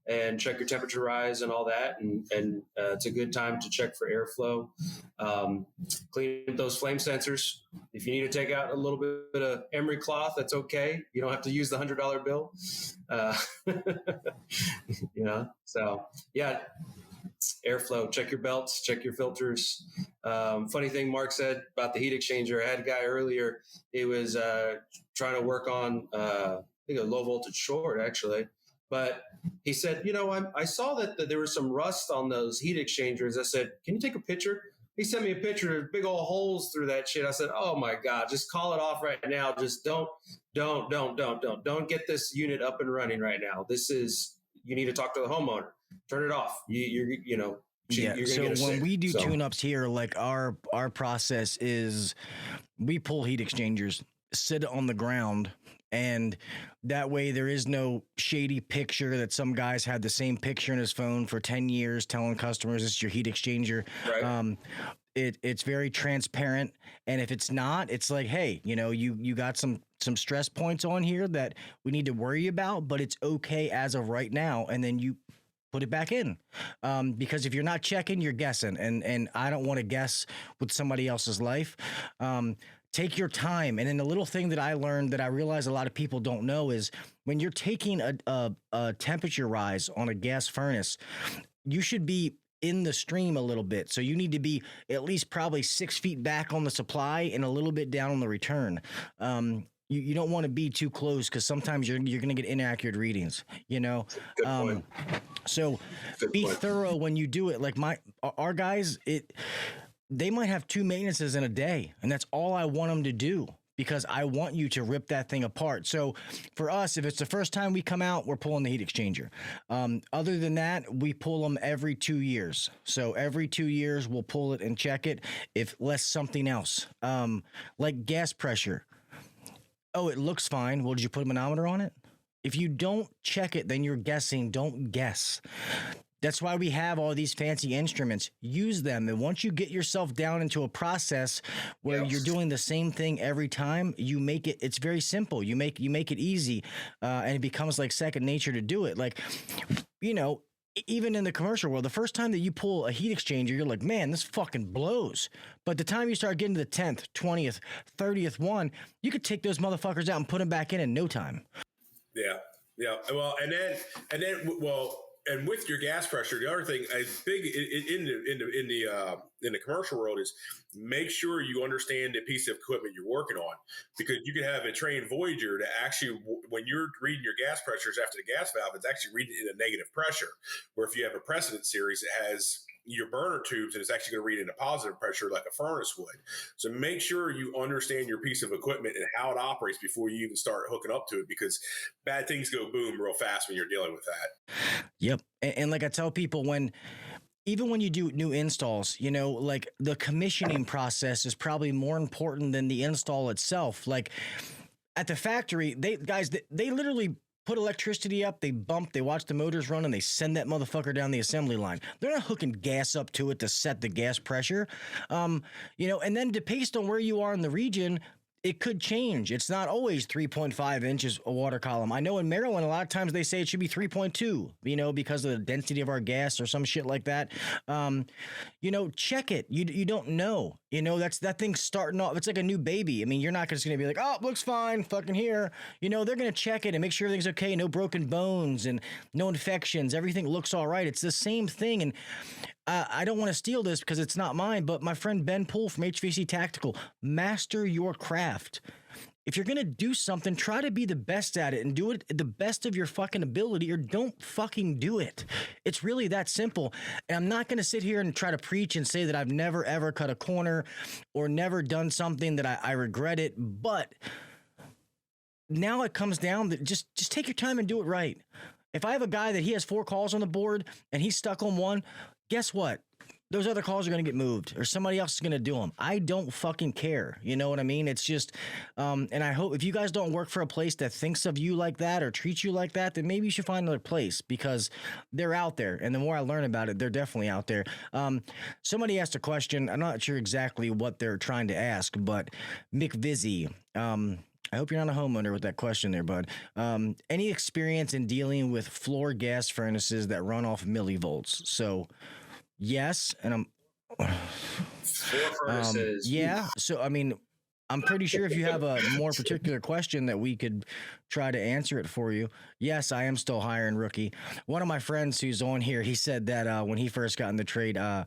and check your temperature rise and all that. And it's a good time to check for airflow. Clean those flame sensors. If you need to take out a little bit of emery cloth, that's okay. You don't have to use the $100 bill. So yeah. Airflow, check your belts, check your filters. Funny thing Mark said about the heat exchanger. I had a guy earlier, he was trying to work on I think a low voltage short actually, but he said, I saw that there was some rust on those heat exchangers. I said, can you take a picture? He sent me a picture of big old holes through that shit. I said, oh my God, just call it off right now. Just don't get this unit up and running right now. You need to talk to the homeowner. Turn it off. You're so when we do tune-ups here, like our process is we pull heat exchangers, sit on the ground, and that way there is no shady picture that some guys had the same picture in his phone for 10 years telling customers it's your heat exchanger. Right. It's very transparent, and if it's not, it's like, hey, you got some stress points on here that we need to worry about, but it's okay as of right now, and then you put it back in, because if you're not checking, you're guessing, and I don't want to guess with somebody else's life. Take your time. And then the little thing that I learned that I realize a lot of people don't know is when you're taking a temperature rise on a gas furnace, you should be in the stream a little bit. So you need to be at least probably 6 feet back on the supply and a little bit down on the return. You don't want to be too close because sometimes you're going to get inaccurate readings, Good point. So be thorough when you do it. Like our guys, they might have 2 maintenances in a day, and that's all I want them to do because I want you to rip that thing apart. So for us, if it's the first time we come out, we're pulling the heat exchanger. Other than that, we pull them every 2 years. So every 2 years, we'll pull it and check it if less something else, like gas pressure. Oh, it looks fine. Well, did you put a manometer on it? If you don't check it, then you're guessing. Don't guess. That's why we have all these fancy instruments. Use them. And once you get yourself down into a process where you're doing the same thing every time, you make it, it's very simple. You make it easy, and it becomes like second nature to do it. Like, even in the commercial world, the first time that you pull a heat exchanger, you're like, man, this fucking blows. But the time you start getting to the 10th, 20th, 30th one, you could take those motherfuckers out and put them back in no time. Yeah. Yeah. Well, and with your gas pressure, the other thing, a big in the commercial world is make sure you understand the piece of equipment you're working on, because you can have a trained voyager that actually, when you're reading your gas pressures after the gas valve, it's actually reading it in a negative pressure. Where if you have a precedent series, it has your burner tubes and it's actually going to read in a positive pressure like a furnace would. So make sure you understand your piece of equipment and how it operates before you even start hooking up to it, because bad things go boom real fast when you're dealing with that. Yep. And like I tell people, even when you do new installs, like the commissioning process is probably more important than the install itself. Like at the factory, they literally put electricity up, they bump, they watch the motors run, and they send that motherfucker down the assembly line. They're not hooking gas up to it to set the gas pressure. And then based on where you are in the region, it could change. It's not always 3.5 inches a water column. I know in Maryland, a lot of times they say it should be 3.2, because of the density of our gas or some shit like that. Check it. You don't know. That thing's starting off. It's like a new baby. I mean, you're not just going to be like, oh, it looks fine, fucking here. They're going to check it and make sure everything's okay. No broken bones and no infections. Everything looks all right. It's the same thing. And I don't want to steal this because it's not mine, but my friend Ben Poole from HVAC Tactical, master your craft. If you're going to do something, try to be the best at it and do it the best of your fucking ability, or don't fucking do it. It's really that simple. And I'm not going to sit here and try to preach and say that I've never, ever cut a corner or never done something that I regret it. But now it comes down that just take your time and do it right. If I have a guy that he has 4 calls on the board and he's stuck on one, guess what? Those other calls are going to get moved, or somebody else is going to do them. I don't fucking care. You know what I mean? It's just, and I hope if you guys don't work for a place that thinks of you like that or treats you like that, then maybe you should find another place, because they're out there. And the more I learn about it, they're definitely out there. Somebody asked a question. I'm not sure exactly what they're trying to ask, but Mick Vizzy, I hope you're not a homeowner with that question there, bud. Any experience in dealing with floor gas furnaces that run off millivolts? So, yes, and I'm... Floor furnaces. Yeah, so, I mean, I'm pretty sure if you have a more particular question that we could try to answer it for you. Yes, I am still hiring, rookie. One of my friends who's on here, he said that when he first got in the trade, I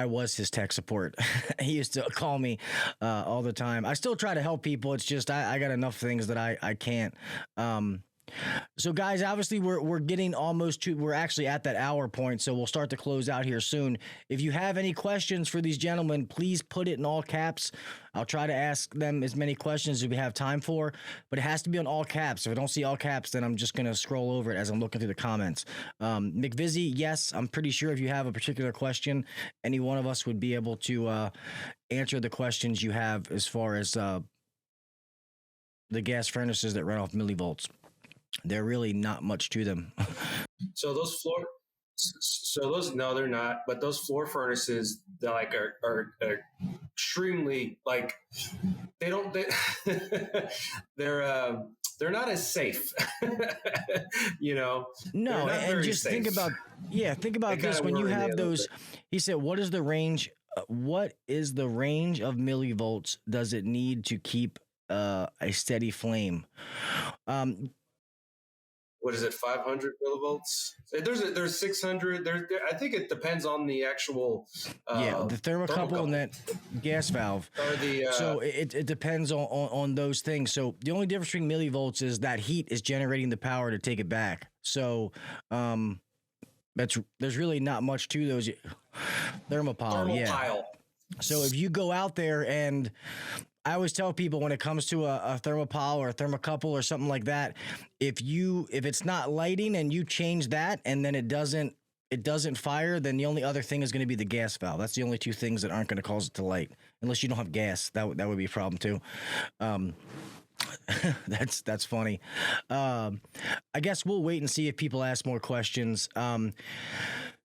was his tech support. He used to call me all the time. I still try to help people. It's just I got enough things that I can't. So guys, obviously we're getting almost to, we're actually at that hour point, so we'll start to close out here soon. If you have any questions for these gentlemen, please put it in all caps. I'll try to ask them as many questions as we have time for, but it has to be on all caps. If I don't see all caps, then I'm just going to scroll over it as I'm looking through the comments. McVizzy, yes, I'm pretty sure if you have a particular question, any one of us would be able to answer the questions you have as far as the gas furnaces that run off millivolts. They're really not much to them. So those no, they're not. But those floor furnaces, they're like are extremely like they're not as safe. No, and just safe. think about this when you have those. He said, "What is the range? What is the range of millivolts does it need to keep a steady flame?" What is it? 500 millivolts. There's 600. I think it depends on the actual. The thermocouple and that gas valve. Or the. So it depends on those things. So the only difference between millivolts is that heat is generating the power to take it back. So there's really not much to those. Thermopile. Yeah. So if you go out there and I always tell people when it comes to a thermopile or a thermocouple or something like that, if it's not lighting and you change that and then it doesn't fire, then the only other thing is going to be the gas valve. That's the only two things that aren't going to cause it to light, unless you don't have gas. That would be a problem too. That's funny. I guess we'll wait and see if people ask more questions.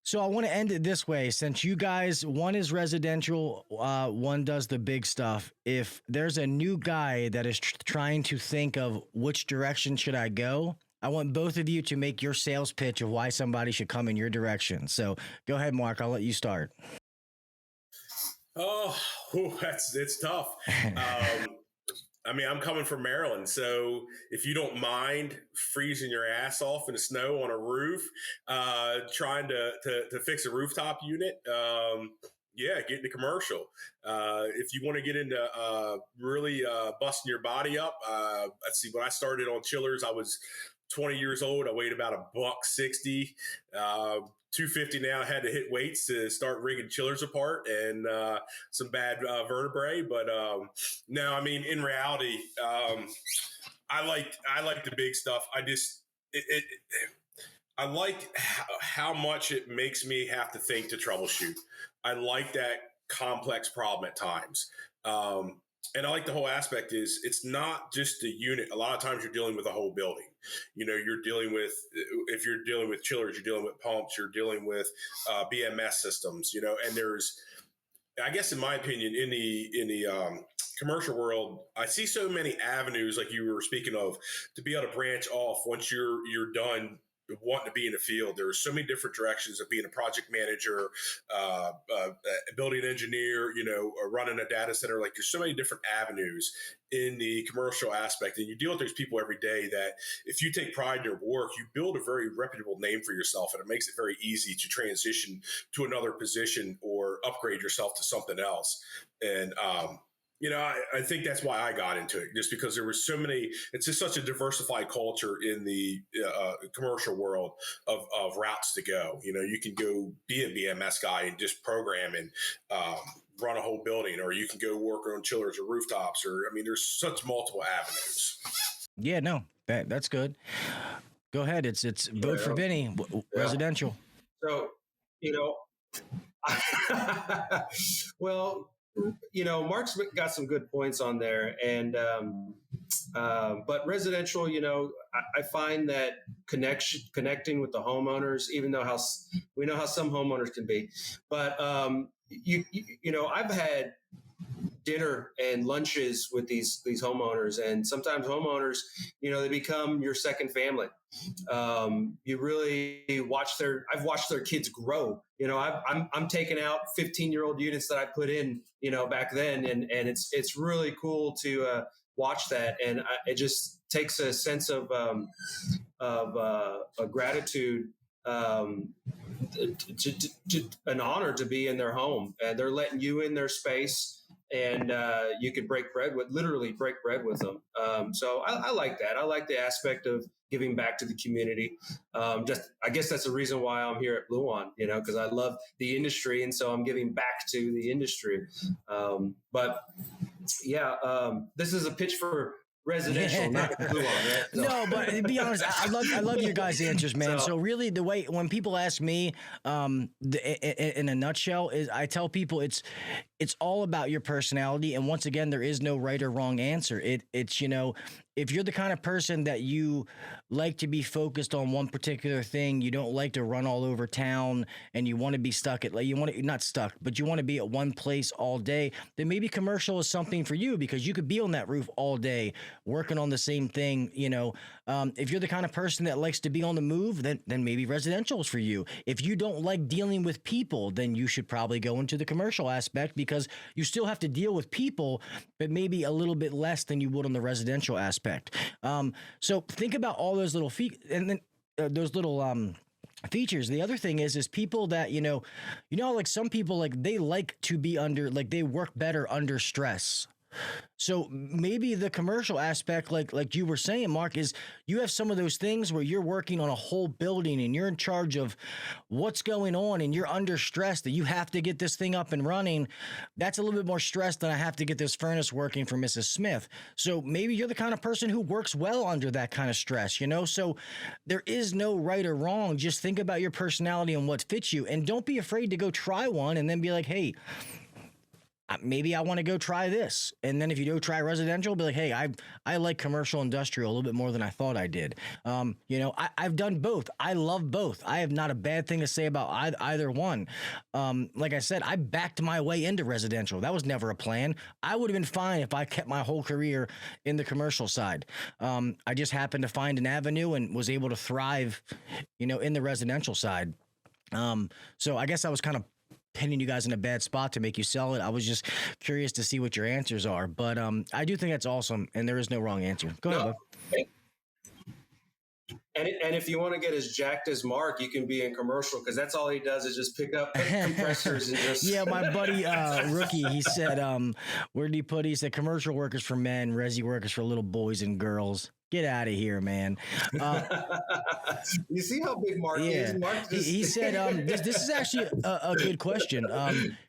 So I want to end it this way. Since you guys, one is residential, one does the big stuff. If there's a new guy that is trying to think of which direction should I go, I want both of you to make your sales pitch of why somebody should come in your direction. So go ahead, Mark. I'll let you start. It's tough. I mean, I'm coming from Maryland, so if you don't mind freezing your ass off in the snow on a roof, trying to fix a rooftop unit, get into commercial. If you want to get into really busting your body up, let's see. When I started on chillers, I was 20 years old. I weighed about $160. 250 now. I had to hit weights to start rigging chillers apart and some bad vertebrae. But no, I mean, in reality, I like the big stuff. I like how much it makes me have to think to troubleshoot. I like that complex problem at times. And I like the whole aspect is it's not just the unit. A lot of times you're dealing with a whole building. You know, if you're dealing with chillers, you're dealing with pumps, you're dealing with BMS systems, and there's, I guess in my opinion, in the commercial world, I see so many avenues like you were speaking of to be able to branch off once you're done wanting to be in the field. There are so many different directions of being a project manager, a building engineer, or running a data center. Like there's so many different avenues in the commercial aspect, and you deal with those people every day that if you take pride in your work, you build a very reputable name for yourself, and it makes it very easy to transition to another position or upgrade yourself to something else. And, I think that's why I got into it, just because there were so many. It's just such a diversified culture in the commercial world of routes to go. You can go be a BMS guy and just program and run a whole building, or you can go work on chillers or rooftops, there's such multiple avenues. Yeah, no, that's good. Go ahead. It's vote for Vinny, residential. So, well, Mark's got some good points on there, and but residential, I find that connecting with the homeowners, even though we know how some homeowners can be, but I've had dinner and lunches with these homeowners, and sometimes homeowners, they become your second family. You really I've watched their kids grow. I'm taking out 15-year-old units that I put in, back then. And it's really cool to watch that. And it just takes a sense of a gratitude, an honor to be in their home. And they're letting you in their space. and you can literally break bread with them. So I like that. I like the aspect of giving back to the community. I guess that's the reason why I'm here at Bluon, because I love the industry, and so I'm giving back to the industry. This is a pitch for residential, not Bluon, right? So. No, but to be honest, I love your guys' answers, man. So really, the way when people ask me, in a nutshell, is I tell people it's all about your personality, and once again, there is no right or wrong answer. It's if you're the kind of person that you like to be focused on one particular thing, you don't like to run all over town, and you want to be stuck at you want to not stuck, but you want to be at one place all day, then maybe commercial is something for you because you could be on that roof all day working on the same thing. If you're the kind of person that likes to be on the move, then maybe residential is for you. If you don't like dealing with people, then you should probably go into the commercial aspect because you still have to deal with people, but maybe a little bit less than you would on the residential aspect. So think about all those little those little features. The other thing is people that like some people, like they like to be under, like they work better under stress. So maybe the commercial aspect, like you were saying, Mark, is you have some of those things where you're working on a whole building and you're in charge of what's going on and you're under stress that you have to get this thing up and running. That's a little bit more stress than I have to get this furnace working for Mrs. Smith. So maybe you're the kind of person who works well under that kind of stress, So there is no right or wrong. Just think about your personality and what fits you. And don't be afraid to go try one and then be like, hey, maybe I want to go try this. And then if you go try residential, be like, hey, I like commercial industrial a little bit more than I thought I did. I've done both. I love both. I have not a bad thing to say about either one. Like I said, I backed my way into residential. That was never a plan. I would have been fine if I kept my whole career in the commercial side. I just happened to find an avenue and was able to thrive, in the residential side. So I guess I was kind of pinning you guys in a bad spot to make you sell it. I was just curious to see what your answers are, but I do think that's awesome, and there is no wrong answer. Go ahead, bud. And if you want to get as jacked as Mark, you can be in commercial because that's all he does is just pick up compressors and just. Yeah, my buddy Rookie, he said, where did he put? He said commercial work is for men, resi work is for little boys and girls. Get out of here, man. You see how big Mark is? Mark just... he said, this is actually a good question.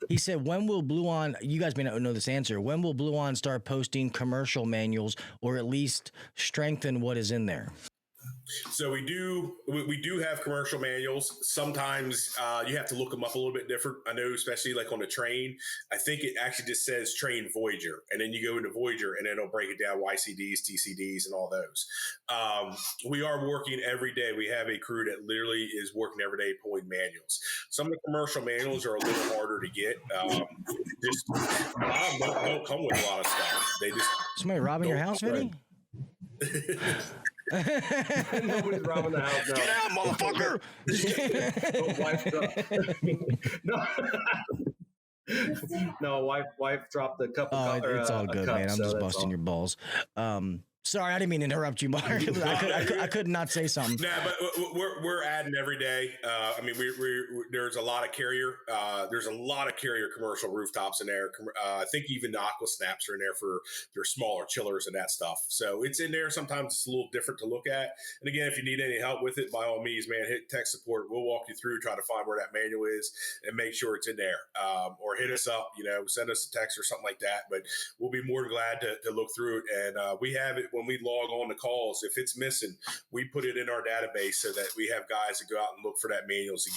He said, when will Bluon, you guys may not know this answer, when will Bluon start posting commercial manuals or at least strengthen what is in there? So we do have commercial manuals. Sometimes you have to look them up a little bit different. I know, especially like on the train, I think it actually just says train Voyager, and then you go into Voyager and then it'll break it down YCDs, TCDs, and all those. We are working every day. We have a crew that literally is working every day pulling manuals. Some of the commercial manuals are a little harder to get. Don't come with a lot of stuff. They just somebody robbing your house, Vinny? Nobody's robbing the house. No. Get out, motherfucker! No, wife dropped the cup of it's all good, man. I'm just busting your balls. Sorry, I didn't mean to interrupt you, Mark. I could not say something. Nah, but we're adding every day. I mean, there's a lot of carrier. There's a lot of carrier commercial rooftops in there. I think even the Aqua Snaps are in there for their smaller chillers and that stuff. So it's in there. Sometimes it's a little different to look at. And again, if you need any help with it, by all means, man, hit tech support. We'll walk you through, try to find where that manual is and make sure it's in there. Or hit us up, send us a text or something like that. But we'll be more than glad to look through it. And we have it when we log on the calls. If it's missing, we put it in our database so that we have guys that go out and look for that manuals to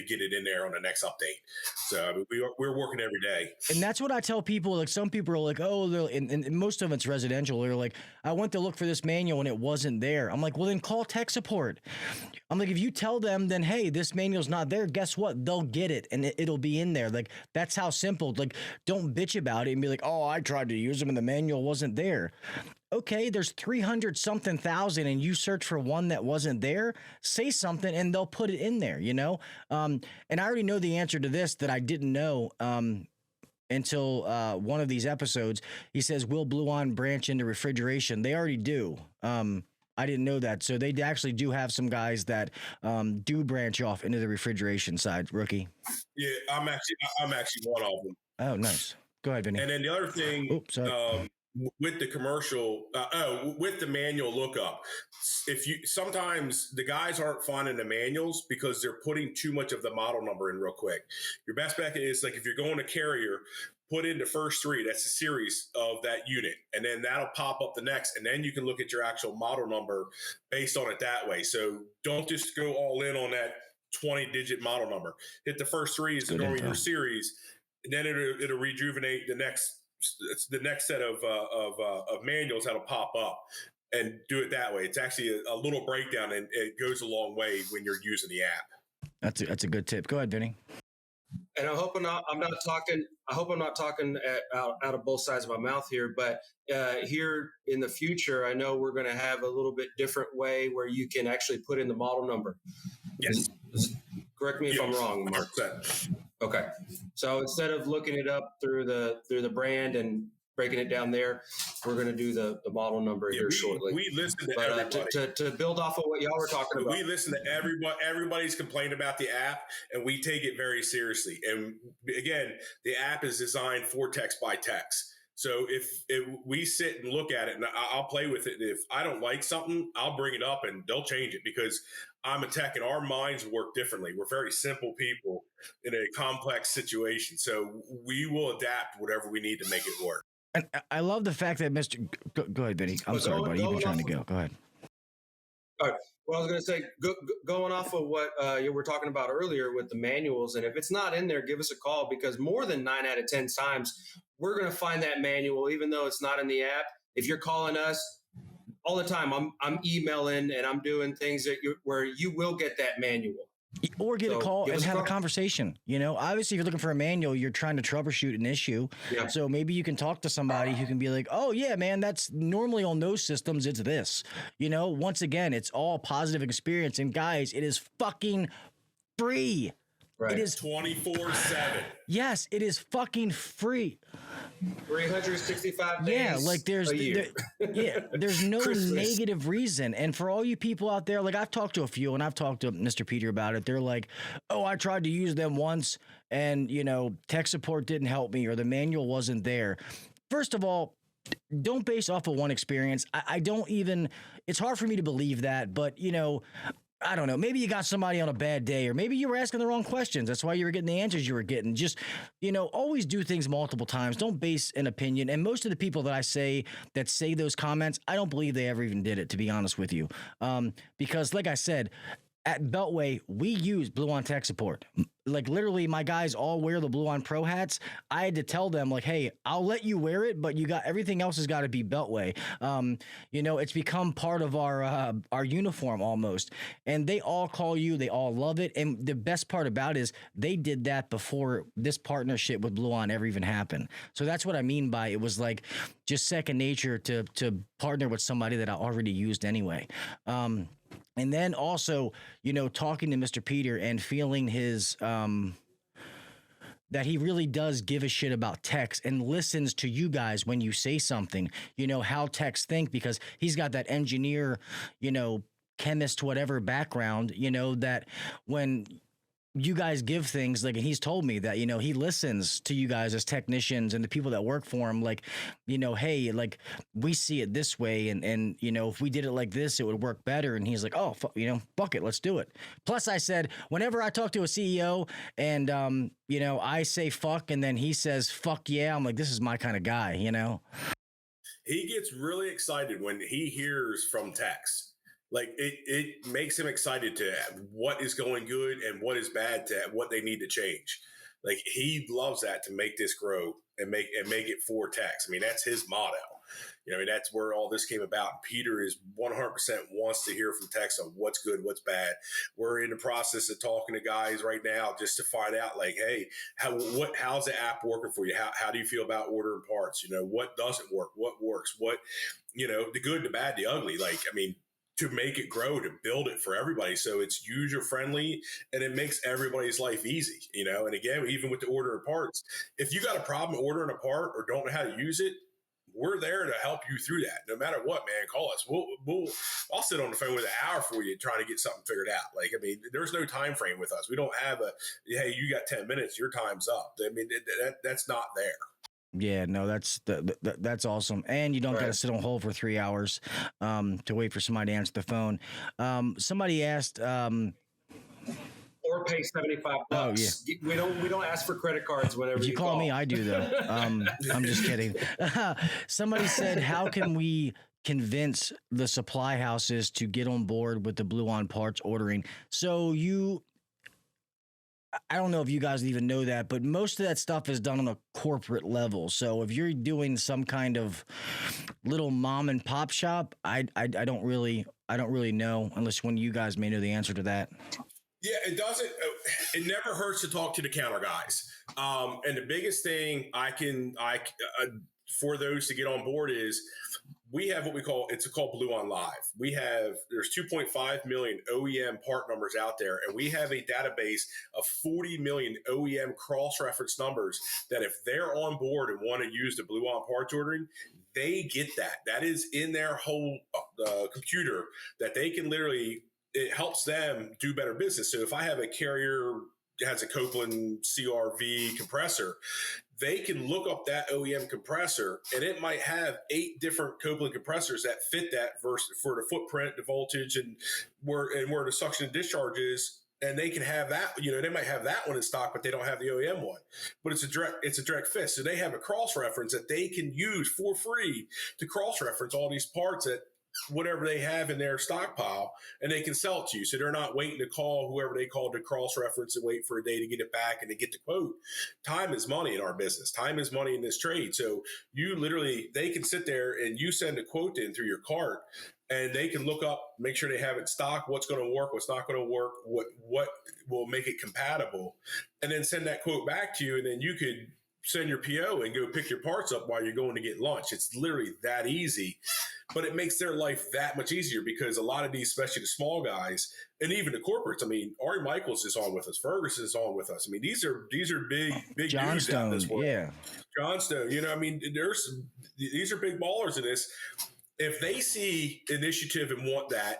get it in there on the next update. So we're working every day. And that's what I tell people. Like some people are like, oh, and most of it's residential. They're like, I went to look for this manual and it wasn't there. I'm like, well, then call tech support. I'm like, if you tell them, then, hey, this manual's not there, guess what? They'll get it and it'll be in there. Like, that's how simple. Like, don't bitch about it and be like, oh, I tried to use them and the manual wasn't there. Okay, there's 300 something thousand and you search for one that wasn't there, say something and they'll put it in there, And I already know the answer to this that I didn't know until one of these episodes. He says, will Bluon branch into refrigeration? They already do. I didn't know that. So they actually do have some guys that do branch off into the refrigeration side, Rookie. Yeah, I'm actually one of them. Oh, nice. Go ahead, Vinny. And then the other thing, with the commercial, with the manual lookup, sometimes the guys aren't finding the manuals because they're putting too much of the model number in real quick. Your best bet is, like, if you're going to carrier, put in the first three. That's the series of that unit. And then that'll pop up the next. And then you can look at your actual model number based on it that way. So don't just go all in on that 20-digit model number. Hit the first three is normally your series. And then it'll rejuvenate the next set of manuals that'll pop up, and do it that way. It's actually a little breakdown, and it goes a long way when you're using the app. That's a good tip. Go ahead, Vinny. And I hope I'm not talking out of both sides of my mouth here, but here in the future, I know we're going to have a little bit different way where you can actually put in the model number. Yes. Correct me if I'm wrong, Mark. 100%. Okay. So instead of looking it up through the brand and breaking it down there, we're going to do the model number here shortly. We listen to everybody. To build off of what y'all were talking about. We listen to everybody. Everybody's complaining about the app, and we take it very seriously. And again, the app is designed for text by text. So if we sit and look at it, and I'll play with it, if I don't like something, I'll bring it up and they'll change it, because I'm a tech and our minds work differently. We're very simple people in a complex situation. So we will adapt whatever we need to make it work. And I love the fact that go ahead, Vinny. I'm sorry, buddy. You've been trying to go. Go ahead. All right. Well, I was going to say, going off of what you were talking about earlier with the manuals, and if it's not in there, give us a call, because more than 9 out of 10 times, we're going to find that manual, even though it's not in the app. If you're calling us all the time, I'm emailing and I'm doing things where you will get that manual. Or get a call and have a conversation. You know, obviously, if you're looking for a manual, you're trying to troubleshoot an issue. Yeah. So maybe you can talk to somebody who can be like, oh, yeah, man, that's normally on those systems. It's this. You know, once again, it's all positive experience. And guys, it is fucking free. Right. It is 24/7. Yes, it is fucking free. 365 days. Yeah, like there's no negative reason. And for all you people out there, like I've talked to a few, and I've talked to Mr. Peter about it. They're like, oh, I tried to use them once, and tech support didn't help me, or the manual wasn't there. First of all, don't base off of one experience. I don't even. It's hard for me to believe that, but I don't know. Maybe you got somebody on a bad day, or maybe you were asking the wrong questions. That's why you were getting the answers you were getting. Just, always do things multiple times. Don't base an opinion. And most of the people that say those comments, I don't believe they ever even did it, to be honest with you. Because like I said, at Beltway, we use Bluon Tech Support. Like literally, my guys all wear the Bluon Pro hats. I had to tell them, like, hey, I'll let you wear it, but everything else has got to be Beltway. It's become part of our uniform almost. And they all call you. They all love it. And the best part about it is they did that before this partnership with Bluon ever even happened. So that's what I mean by it was like just second nature to partner with somebody that I already used anyway. And then also, talking to Mr. Peter and feeling his that he really does give a shit about techs and listens to you guys when you say something, how techs think, because he's got that engineer, chemist, whatever background, that when you guys give things, like, and he's told me that, he listens to you guys as technicians and the people that work for him, like, hey, like, we see it this way. And if we did it like this, it would work better. And he's like, oh, fuck it, let's do it. Plus I said, whenever I talk to a CEO and, I say fuck, and then he says, fuck yeah, I'm like, this is my kind of guy, He gets really excited when he hears from techs. Like it makes him excited to what is going good and what is bad, to what they need to change. Like he loves that, to make this grow and make it for techs. I mean, that's his motto. That's where all this came about. Peter is 100% wants to hear from techs on what's good, what's bad. We're in the process of talking to guys right now just to find out, like, hey, how's the app working for you? How do you feel about ordering parts? What doesn't work? What works? What, the good, the bad, the ugly. Like, I mean, to make it grow, to build it for everybody. So it's user friendly and it makes everybody's life easy, and again, even with the ordering parts, if you got a problem ordering a part or don't know how to use it, we're there to help you through that. No matter what, man, call us. I'll sit on the phone with an hour for you trying to get something figured out. Like, I mean, there's no time frame with us. We don't have hey, you got 10 minutes, your time's up. I mean, that's not there. Yeah, no, that's awesome. And you don't got to Right. sit on hold for 3 hours to wait for somebody to answer the phone. Somebody asked, Or pay $75. Oh, yeah. We don't ask for credit cards whenever if you call me, I do though. I'm just kidding. Somebody said, how can we convince the supply houses to get on board with the Bluon parts ordering? So I don't know if you guys even know that, but most of that stuff is done on a corporate level. So if you're doing some kind of little mom and pop shop, I don't really know, unless one of you guys may know the answer to that. Yeah, it doesn't. It never hurts to talk to the counter guys. And the biggest thing for those to get on board is we have what we call Bluon Live. There's 2.5 million OEM part numbers out there, and we have a database of 40 million OEM cross-reference numbers that if they're on board and want to use the Bluon parts ordering, they get that. That is in their whole computer that they can literally. It helps them do better business. So if I have a carrier that has a Copeland CRV compressor, they can look up that OEM compressor, and it might have 8 different Copeland compressors that fit that for the footprint, the voltage, and where the suction and discharge is. And they can have that, they might have that one in stock, but they don't have the OEM one. But it's a direct fit. So they have a cross reference that they can use for free to cross reference all these parts that whatever they have in their stockpile, and they can sell it to you. So they're not waiting to call whoever they called to cross-reference and wait for a day to get it back and to get the quote. Time is money in our business. Time is money in this trade. So they can sit there and you send a quote in through your cart, and they can look up, make sure they have it in stock, what's going to work, what's not going to work, what will make it compatible, and then send that quote back to you, and then you could send your PO and go pick your parts up while you're going to get lunch. It's literally that easy, but it makes their life that much easier because a lot of these, especially the small guys and even the corporates. I mean, Ari Michaels is on with us. Ferguson is on with us. I mean, these are big dudes out in this world. Yeah. Johnstone, I mean, these are big ballers in this. If they see initiative and want that,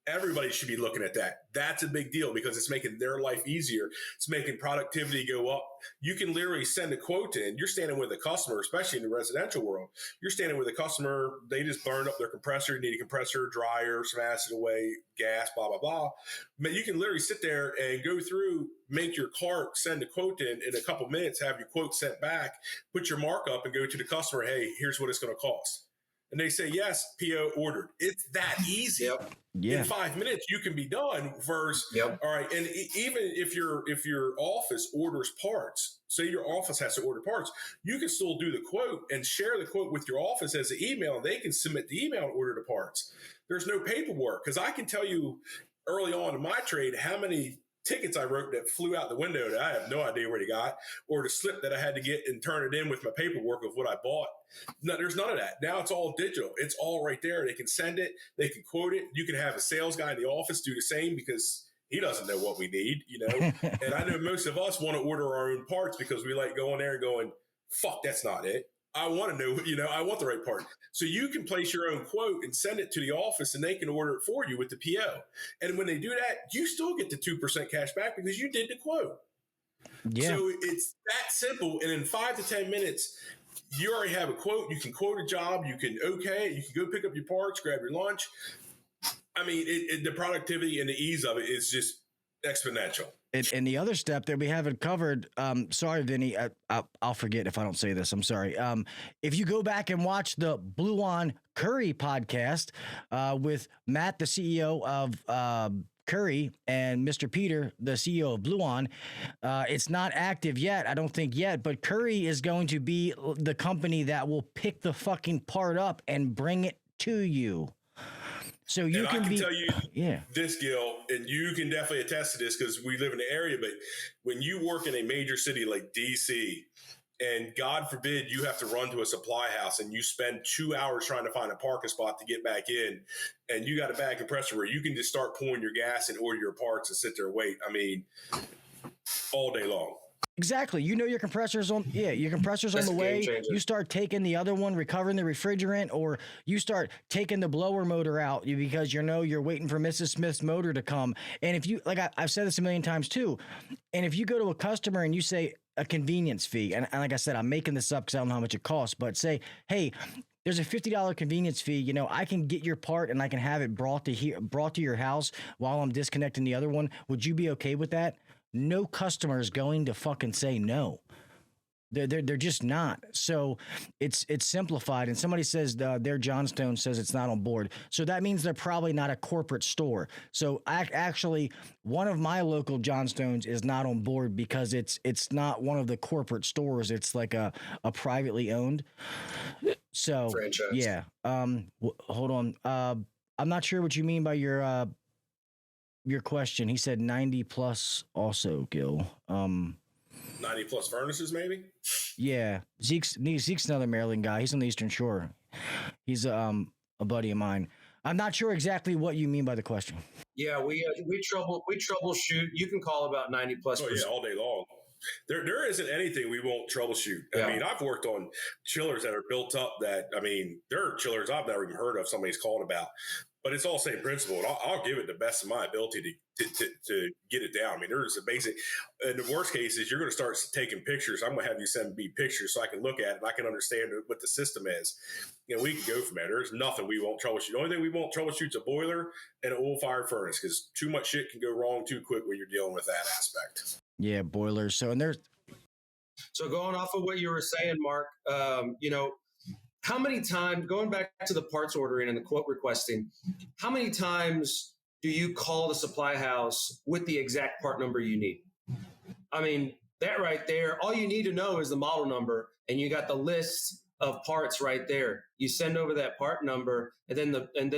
everybody should be looking at that. That's a big deal because it's making their life easier. It's making productivity go up. You can literally send a quote in. You're standing with a customer, especially in the residential world. You're standing with a customer. They just burned up their compressor. You need a compressor, dryer, some acid away, gas, blah, blah, blah. But you can literally sit there and go through, make your cart, send a quote in a couple minutes, have your quote sent back, put your markup and go to the customer. Hey, here's what it's going to cost. And they say, yes, PO ordered. It's that easy. Yep. Yeah. In 5 minutes, you can be done versus, Yep. all right. And even if your office orders parts, say your office has to order parts, you can still do the quote and share the quote with your office as an email, and they can submit the email and order the parts. There's no paperwork because I can tell you early on in my trade how many tickets I wrote that flew out the window that I have no idea where they got, or the slip that I had to get and turn it in with my paperwork of what I bought. No, there's none of that. Now it's all digital. It's all right there. They can send it. They can quote it. You can have a sales guy in the office do the same because he doesn't know what we need, And I know most of us want to order our own parts because we like going there and going, fuck, that's not it. I want to know, I want the right part. So you can place your own quote and send it to the office and they can order it for you with the PO. And when they do that, you still get the 2% cash back because you did the quote. Yeah. So it's that simple. And in 5 to 10 minutes, you already have a quote. You can quote a job. You can you can go pick up your parts, grab your lunch. I mean, the productivity and the ease of it is just exponential. And the other step that we haven't covered, sorry, Vinny, I'll forget if I don't say this. I'm sorry. If you go back and watch the Bluon Curry podcast with Matt, the CEO of Curry, and Mr. Peter, the CEO of Bluon, it's not active yet. I don't think yet, but Curry is going to be the company that will pick the fucking part up and bring it to you. So you and can I can tell you this, Gil, and you can definitely attest to this because we live in the area, but when you work in a major city like DC, and God forbid you have to run to a supply house and you spend 2 hours trying to find a parking spot to get back in, and you got a bad compressor where you can just start pouring your gas and order your parts and sit there and wait. I mean, all day long. Exactly. You know your compressor's on. Yeah, your compressor's on That's the a game way. changer. You start taking the other one, recovering the refrigerant, or you start taking the blower motor out because you know you're waiting for Mrs. Smith's motor to come. And if you I've said this a million times too. And if you go to a customer and you say a convenience fee, and like I said, I'm making this up because I don't know how much it costs, but say, hey, there's a $50 convenience fee. You know, I can get your part and I can have it brought to your house while I'm disconnecting the other one. Would you be okay with that? No customer is going to fucking say no. They're just not. So it's simplified. And somebody says their Johnstone says it's not on board. So that means they're probably not a corporate store. So actually, one of my local Johnstones is not on board because it's not one of the corporate stores. It's like a privately owned. So Franchise. Yeah. Hold on. I'm not sure what you mean by your question. He said 90 plus also, Gil. 90 plus furnaces, maybe. Yeah, Zeke's another Maryland guy. He's on the Eastern Shore. He's a buddy of mine. I'm not sure exactly what you mean by the question. Yeah, we troubleshoot. You can call about 90 plus. Oh yeah, all day long. There isn't anything we won't troubleshoot. Yeah. I mean, I've worked on chillers that are built up that, I mean, there are chillers I've never even heard of somebody's called about, but it's all same principle. And I'll give it the best of my ability to get it down. I mean, there's a basic, and the worst case is you're going to start taking pictures. I'm going to have you send me pictures so I can look at it and I can understand what the system is. You know, we can go from there. There's nothing we won't troubleshoot. The only thing we won't troubleshoot is a boiler and an oil-fired furnace because too much shit can go wrong too quick when you're dealing with that aspect. Yeah, boilers. So going off of what you were saying, Mark, you know, how many times, going back to the parts ordering and the quote requesting, how many times do you call the supply house with the exact part number you need? I mean, that right there, all you need to know is the model number, and you got the list of parts right there. You send over that part number, and then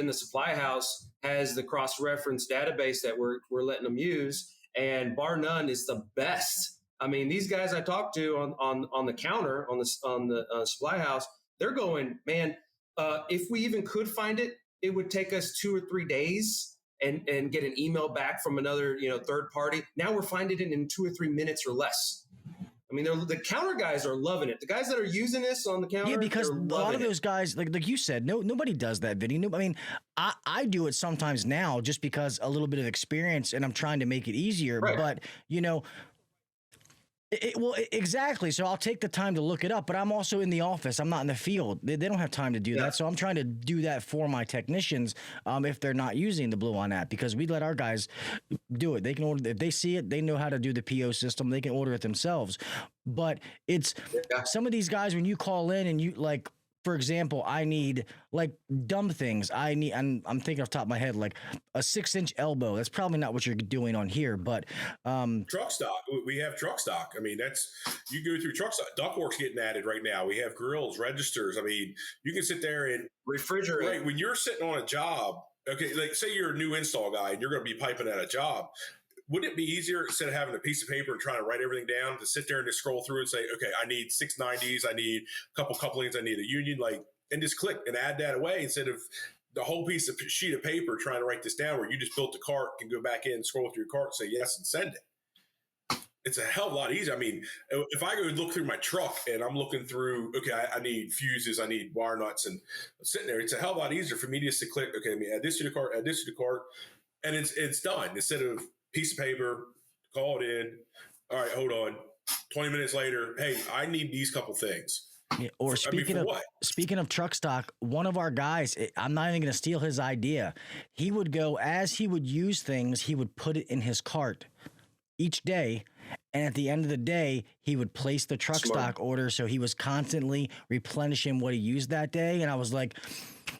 the supply house has the cross-reference database that we're letting them use, and bar none is the best. I mean, these guys I talked to on the counter on the supply house, they're going, man, if we even could find it, it would take us 2 or 3 days and get an email back from another, you know, third party. Now we're finding it in 2 or 3 minutes or less. I mean, the counter guys are loving it. The guys that are using this on the counter, yeah, because a lot of those guys, like you said, nobody does that, Vinny. No, I mean, I do it sometimes now just because a little bit of experience, and I'm trying to make it easier. Right. But you know. Exactly. So I'll take the time to look it up, but I'm also in the office. I'm not in the field. They don't have time to do that. So I'm trying to do that for my technicians if they're not using the Bluon app, because we let our guys do it. They can order, if they see it, they know how to do the PO system. They can order it themselves. But it's some of these guys, when you call in and you like, for example, I need like dumb things. I'm thinking off the top of my head, like a 6-inch elbow. That's probably not what you're doing on here, but truck stock. We have truck stock. I mean, you go through truck stock. Ductwork's getting added right now. We have grills, registers. I mean, you can sit there and refrigerate. Right, when you're sitting on a job, okay, like say you're a new install guy and you're going to be piping at a job. Wouldn't it be easier, instead of having a piece of paper and trying to write everything down, to sit there and just scroll through and say, okay, I need 690s, I need a couple couplings, I need a union, and just click and add that away instead of the whole sheet of paper trying to write this down, where you just built the cart, can go back in, scroll through your cart, say yes, and send it. It's a hell of a lot easier. I mean, if I go look through my truck and I'm looking through, okay, I need fuses, I need wire nuts, and I'm sitting there, it's a hell of a lot easier for me just to click, okay, let me add this to the cart, add this to the cart, and it's done, instead of piece of paper, call it in. All right, hold on. 20 minutes later, hey, I need these couple things. Yeah, or speaking of truck stock, one of our guys, I'm not even going to steal his idea. He would go, as he would use things, he would put it in his cart each day. And at the end of the day, he would place the truck stock order. So he was constantly replenishing what he used that day. And I was like,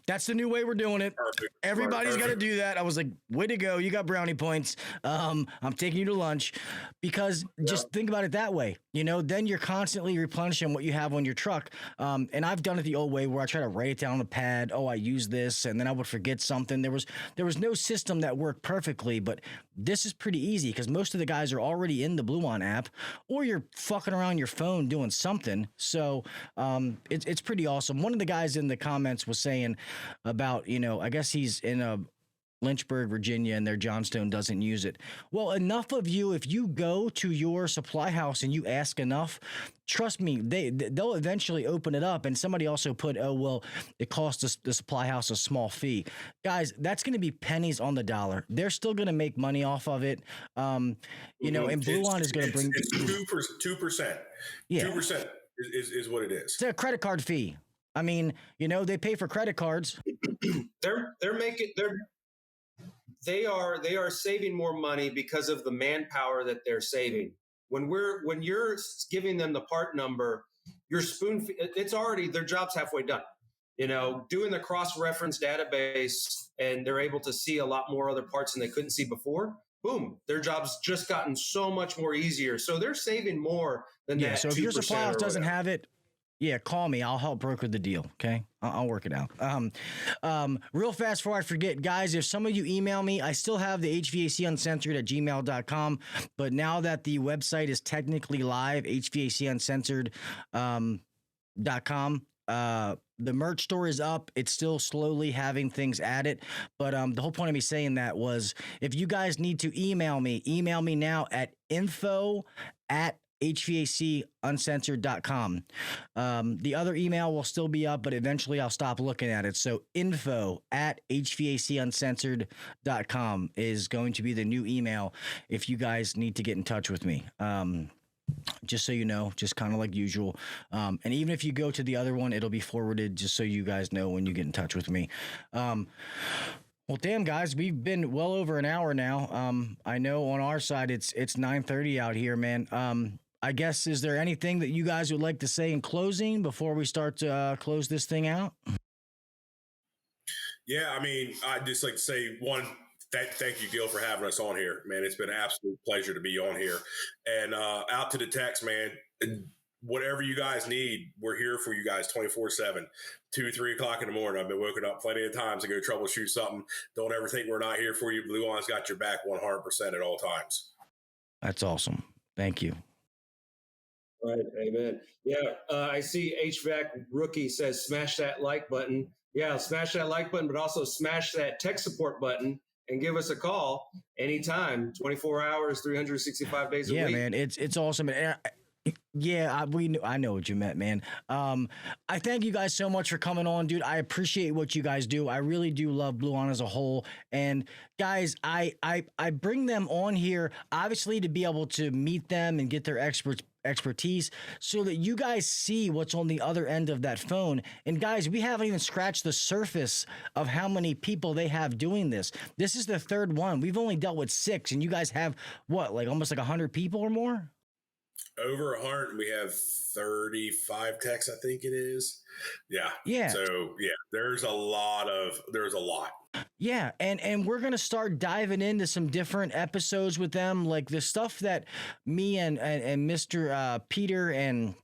that's the new way we're doing it. Perfect. Everybody's got to do that. I was like, way to go. You got brownie points. I'm taking you to lunch, because just think about it that way. You know, then you're constantly replenishing what you have on your truck. And I've done it the old way, where I try to write it down on a pad. Oh, I use this. And then I would forget something. There was no system that worked perfectly, but this is pretty easy because most of the guys are already in the Bluon app, or you're fucking around your phone doing something. So it's pretty awesome. One of the guys in the comments was saying about, you know, I guess he's in Lynchburg, Virginia, and their Johnstone doesn't use it. Well, enough of you, if you go to your supply house and you ask enough, trust me, they'll eventually open it up. And somebody also put, oh, well, it costs the supply house a small fee. Guys, that's going to be pennies on the dollar. They're still going to make money off of it. And Bluon is going to bring... It's 2%. Yeah. 2% is what it is. It's a credit card fee. I mean, they pay for credit cards. They are saving more money because of the manpower that they're saving. When you're giving them the part number, it's already, their job's halfway done. Doing the cross-reference database, and they're able to see a lot more other parts than they couldn't see before. Boom, their job's just gotten so much more easier. So they're saving more than that. Yeah, so if your supply house doesn't have it, yeah, call me. I'll help broker the deal. Okay, I'll work it out. Real fast before I forget, guys, if some of you email me, I still have the HVAC Uncensored at gmail.com. But now that the website is technically live, HVACUncensored.com, the merch store is up. It's still slowly having things added. But the whole point of me saying that was, if you guys need to email me now at info@HVACUncensored.com. The other email will still be up, but eventually I'll stop looking at it. So info@HVACUncensored.com is going to be the new email if you guys need to get in touch with me. Just so you know, just kind of like usual. And even if you go to the other one, it'll be forwarded just so you guys know when you get in touch with me. Well, damn, guys, we've been well over an hour now. I know on our side it's 9:30 out here, man. I guess, is there anything that you guys would like to say in closing before we start to close this thing out? Yeah, I mean, I'd just like to say thank you, Gil, for having us on here, man. It's been an absolute pleasure to be on here. And out to the techs, man. Whatever you guys need, we're here for you guys 24/7, 2, 3 o'clock in the morning. I've been woken up plenty of times to go troubleshoot something. Don't ever think we're not here for you. Bluon's got your back 100% at all times. That's awesome. Thank you. All right, amen. Yeah, I see HVAC Rookie says smash that like button. Yeah, smash that like button, but also smash that tech support button and give us a call anytime, 24 hours, 365 days a week. Yeah, man, it's awesome. Yeah, I know what you meant, man. I thank you guys so much for coming on, dude. I appreciate what you guys do. I really do love Bluon as a whole. And guys, I bring them on here obviously to be able to meet them and get their expertise so that you guys see what's on the other end of that phone. And guys, we haven't even scratched the surface of how many people they have doing this. This is the third one. We've only dealt with 6, and you guys have what, like almost like 100 people or more? Over 100. We have 35 techs, I think it is. Yeah. So yeah, there's a lot. Yeah, and we're gonna start diving into some different episodes with them, like the stuff that me and Mr. Peter and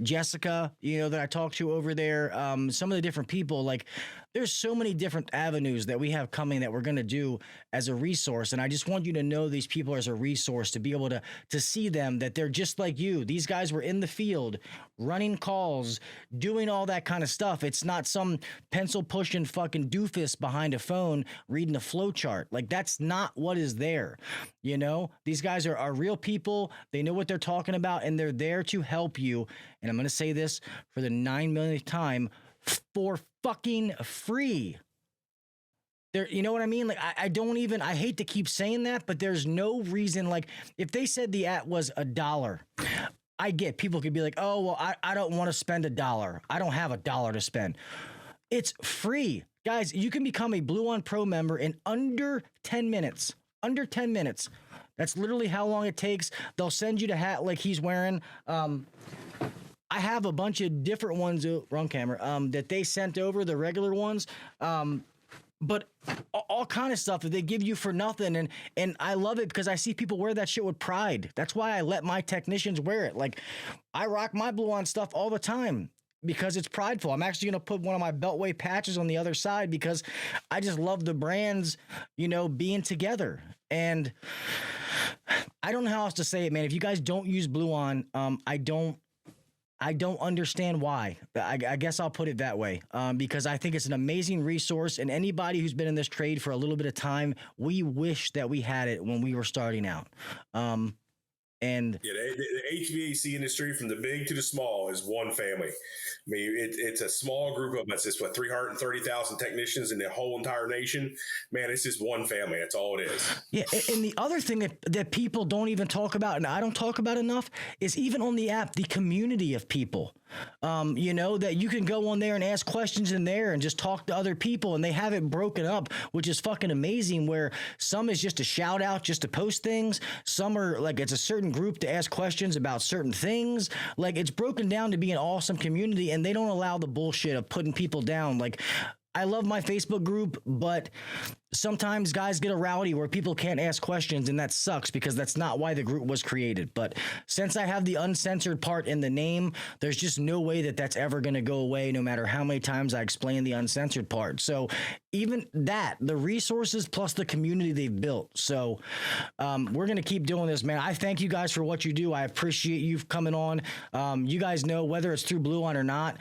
Jessica, that I talked to over there, some of the different people, like there's so many different avenues that we have coming that we're going to do as a resource. And I just want you to know these people as a resource, to be able to see them, that they're just like you. These guys were in the field running calls, doing all that kind of stuff. It's not some pencil pushing fucking doofus behind a phone reading a flow chart. Like, that's not what is there. These guys are real people. They know what they're talking about, and they're there to help you. And I'm going to say this for the 9 millionth time, for fucking free. There, you know what I mean? Like, I hate to keep saying that, but there's no reason. Like, if they said the ad was $1, I get people could be like, oh, well, I don't want to spend $1. I don't have $1 to spend. It's free. Guys, you can become a Bluon Pro member in under 10 minutes. Under 10 minutes. That's literally how long it takes. They'll send you the hat like he's wearing. I have a bunch of different ones, wrong camera, that they sent over, the regular ones. But all kind of stuff that they give you for nothing. And I love it because I see people wear that shit with pride. That's why I let my technicians wear it. Like, I rock my Bluon stuff all the time because it's prideful. I'm actually going to put one of my Beltway patches on the other side because I just love the brands, being together. And I don't know how else to say it, man. If you guys don't use Bluon, I don't understand why. I guess I'll put it that way, because I think it's an amazing resource. And anybody who's been in this trade for a little bit of time, we wish that we had it when we were starting out. And yeah, the HVAC industry, from the big to the small, is one family. I mean, it's a small group of us. It's 330,000 technicians in the whole entire nation. Man, it's just one family. That's all it is. Yeah, and the other thing that people don't even talk about, and I don't talk about enough, is even on the app, the community of people. You know, that you can go on there and ask questions in there and just talk to other people, and they have it broken up, which is fucking amazing, where some is just a shout out just to post things. Some are like, it's a certain group to ask questions about certain things. Like, it's broken down to be an awesome community, and they don't allow the bullshit of putting people down. Like, I love my Facebook group, but sometimes guys get a rowdy where people can't ask questions, and that sucks because that's not why the group was created. But since I have the uncensored part in the name, there's just no way that that's ever going to go away, no matter how many times I explain the uncensored part. So even that, the resources plus the community they've built. So we're going to keep doing this, man. I thank you guys for what you do. I appreciate you coming on. You guys know, whether it's through Bluon or not,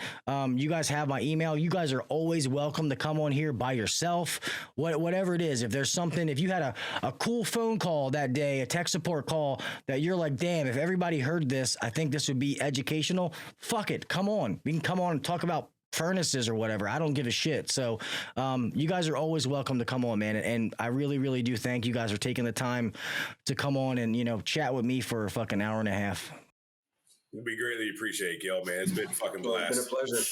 you guys have my email. You guys are always welcome to come on here by yourself, whatever it is. If there's something, if you had a cool phone call that day, a tech support call that you're like, damn, if everybody heard this, I think this would be educational. Fuck it. Come on. We can come on and talk about furnaces or whatever. I don't give a shit. So you guys are always welcome to come on, man. And I really, really do thank you guys for taking the time to come on and, you know, chat with me for a fucking hour and a half. We greatly appreciate it, Gil, man. It's been a fucking blast. It's been a pleasure.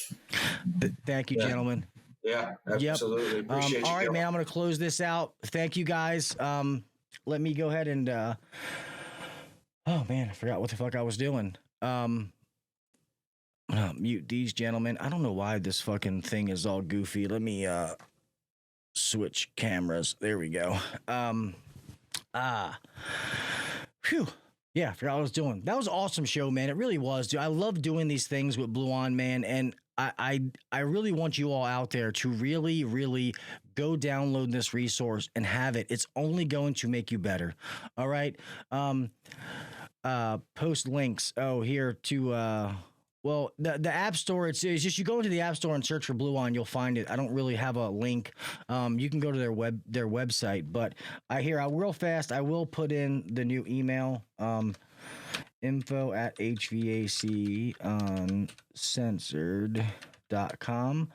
Thank you, gentlemen. Yeah, absolutely. Yep. Appreciate you. All right, Gil. man, I'm going to close this out. Thank you, guys. Let me go ahead and, oh man, I forgot what the fuck I was doing. Mute these gentlemen. I don't know why this fucking thing is all goofy. Let me, switch cameras. There we go. Phew. Yeah, I forgot what I was doing. That was an awesome show, man. It really was, dude. I love doing these things with Bluon, man. And I really want you all out there to really, really go download this resource and have it. It's only going to make you better. All right. Post links. Oh, here to, well, the App Store, it's just you go into the App Store and search for Bluon, you'll find it. I don't really have a link. You can go to their website, but real fast, I will put in the new email, info@HVACuncensored.com.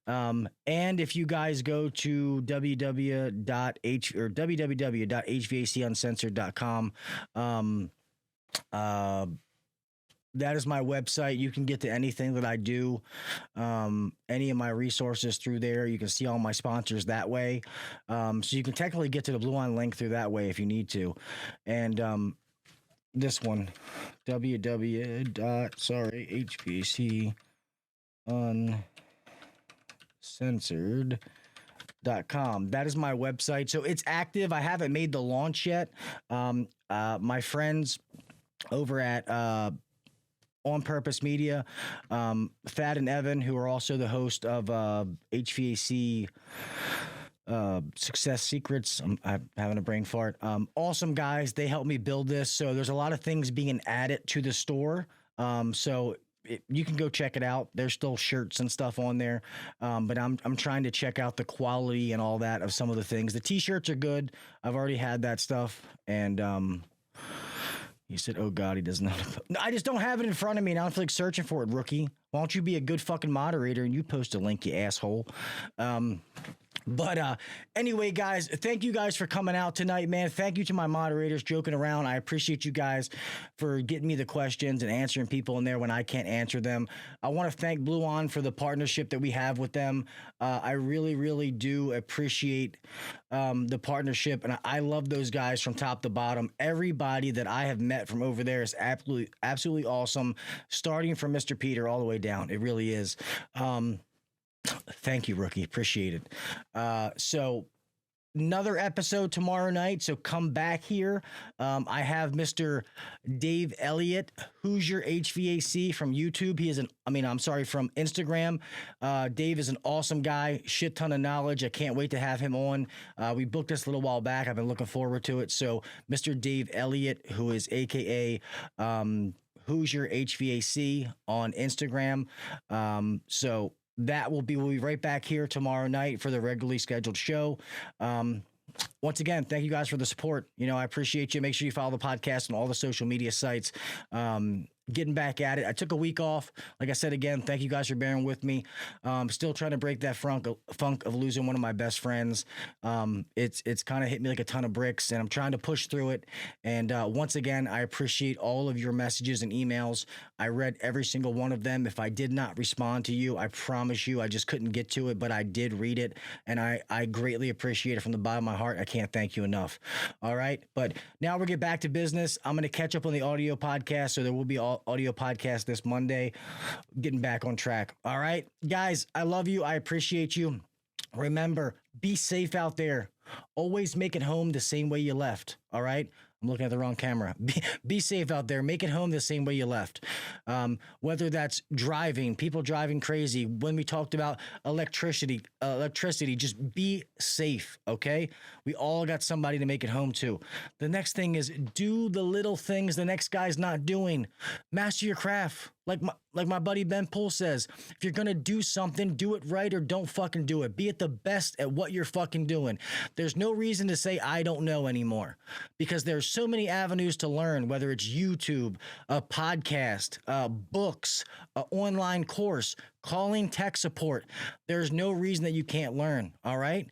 And if you guys go to www.HVACuncensored.com, that is my website. You can get to anything that I do, any of my resources through there. You can see all my sponsors that way. So you can technically get to the Bluon link through that way if you need to. And this one, HVACuncensored.com. That is my website. So it's active. I haven't made the launch yet. My friends over at On Purpose Media, Thad and Evan, who are also the host of HVAC Success Secrets. I'm having a brain fart. Awesome guys. They helped me build this. So there's a lot of things being added to the store. So you can go check it out. There's still shirts and stuff on there. But I'm trying to check out the quality and all that of some of the things. The t-shirts are good. I've already had that stuff. And, he said, oh, God, he doesn't know. I just don't have it in front of me, and I don't feel like searching for it, rookie. Why don't you be a good fucking moderator and you post a link, you asshole? But anyway, guys, thank you guys for coming out tonight, man. Thank you to my moderators joking around. I appreciate you guys for getting me the questions and answering people in there when I can't answer them. I want to thank Bluon for the partnership that we have with them. I really, really do appreciate the partnership, and I love those guys from top to bottom. Everybody that I have met from over there is absolutely awesome, starting from Mr. Peter all the way down. It really is. Thank you, rookie. Appreciate it. So another episode tomorrow night. So come back here. I have Mr. Dave Elliott, Hoosier HVAC from YouTube. From Instagram. Dave is an awesome guy, shit ton of knowledge. I can't wait to have him on. We booked this a little while back. I've been looking forward to it. So Mr. Dave Elliott, who is AKA, Hoosier HVAC on Instagram. So we'll be right back here tomorrow night for the regularly scheduled show. Once again, thank you guys for the support. I appreciate you. Make sure you follow the podcast on all the social media sites. Getting back at it. I took a week off. Like I said, again, thank you guys for bearing with me. Still trying to break that funk of losing one of my best friends. It's kind of hit me like a ton of bricks, and I'm trying to push through it. And once again, I appreciate all of your messages and emails. I read every single one of them. If I did not respond to you, I promise you I just couldn't get to it, but I did read it, and I greatly appreciate it from the bottom of my heart. I can't thank you enough. All right, but now we'll get back to business. I'm going to catch up on the audio podcast, so there will be audio podcast this Monday. Getting back on track. All right, guys, I love you. I appreciate you. Remember, be safe out there. Always make it home the same way you left. All right. I'm looking at the wrong camera. Be safe out there. Make it home the same way you left. Whether that's driving, people driving crazy. When we talked about electricity, just be safe, okay? We all got somebody to make it home to. The next thing is do the little things the next guy's not doing. Master your craft. Like my buddy Ben Poole says, if you're going to do something, do it right or don't fucking do it. Be at the best at what you're fucking doing. There's no reason to say, I don't know anymore, because there's so many avenues to learn, whether it's YouTube, a podcast, books, an online course, calling tech support. There's no reason that you can't learn. All right.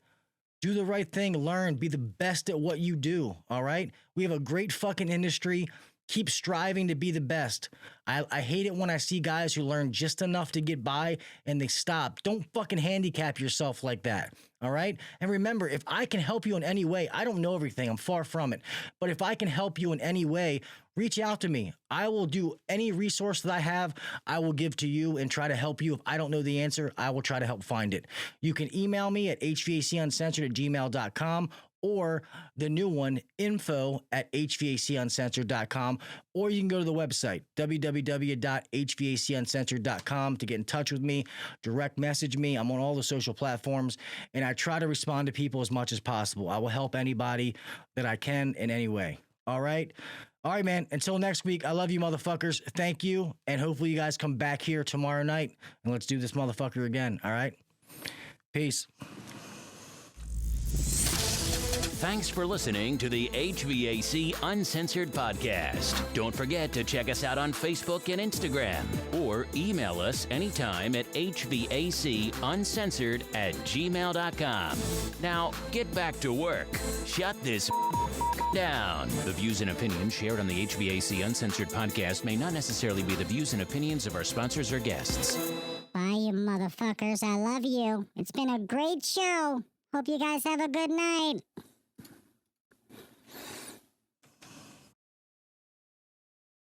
Do the right thing, learn, be the best at what you do. All right. We have a great fucking industry. Keep striving to be the best. I hate it when I see guys who learn just enough to get by and they stop. Don't fucking handicap yourself like that. All right. And remember, if I can help you in any way, I don't know everything. I'm far from it. But if I can help you in any way, reach out to me. I will do any resource that I have. I will give to you and try to help you. If I don't know the answer, I will try to help find it. You can email me at hvacuncensored@gmail.com, or the new one, info@hvacuncensored.com, or you can go to the website, www.hvacuncensored.com, to get in touch with me, direct message me. I'm on all the social platforms, and I try to respond to people as much as possible. I will help anybody that I can in any way. All right? All right, man. Until next week, I love you, motherfuckers. Thank you, and hopefully you guys come back here tomorrow night, and let's do this motherfucker again, all right? Peace. Thanks for listening to the HVAC Uncensored Podcast. Don't forget to check us out on Facebook and Instagram, or email us anytime at hvacuncensored@gmail.com. Now, get back to work. Shut this down. The views and opinions shared on the HVAC Uncensored Podcast may not necessarily be the views and opinions of our sponsors or guests. Bye, you motherfuckers. I love you. It's been a great show. Hope you guys have a good night.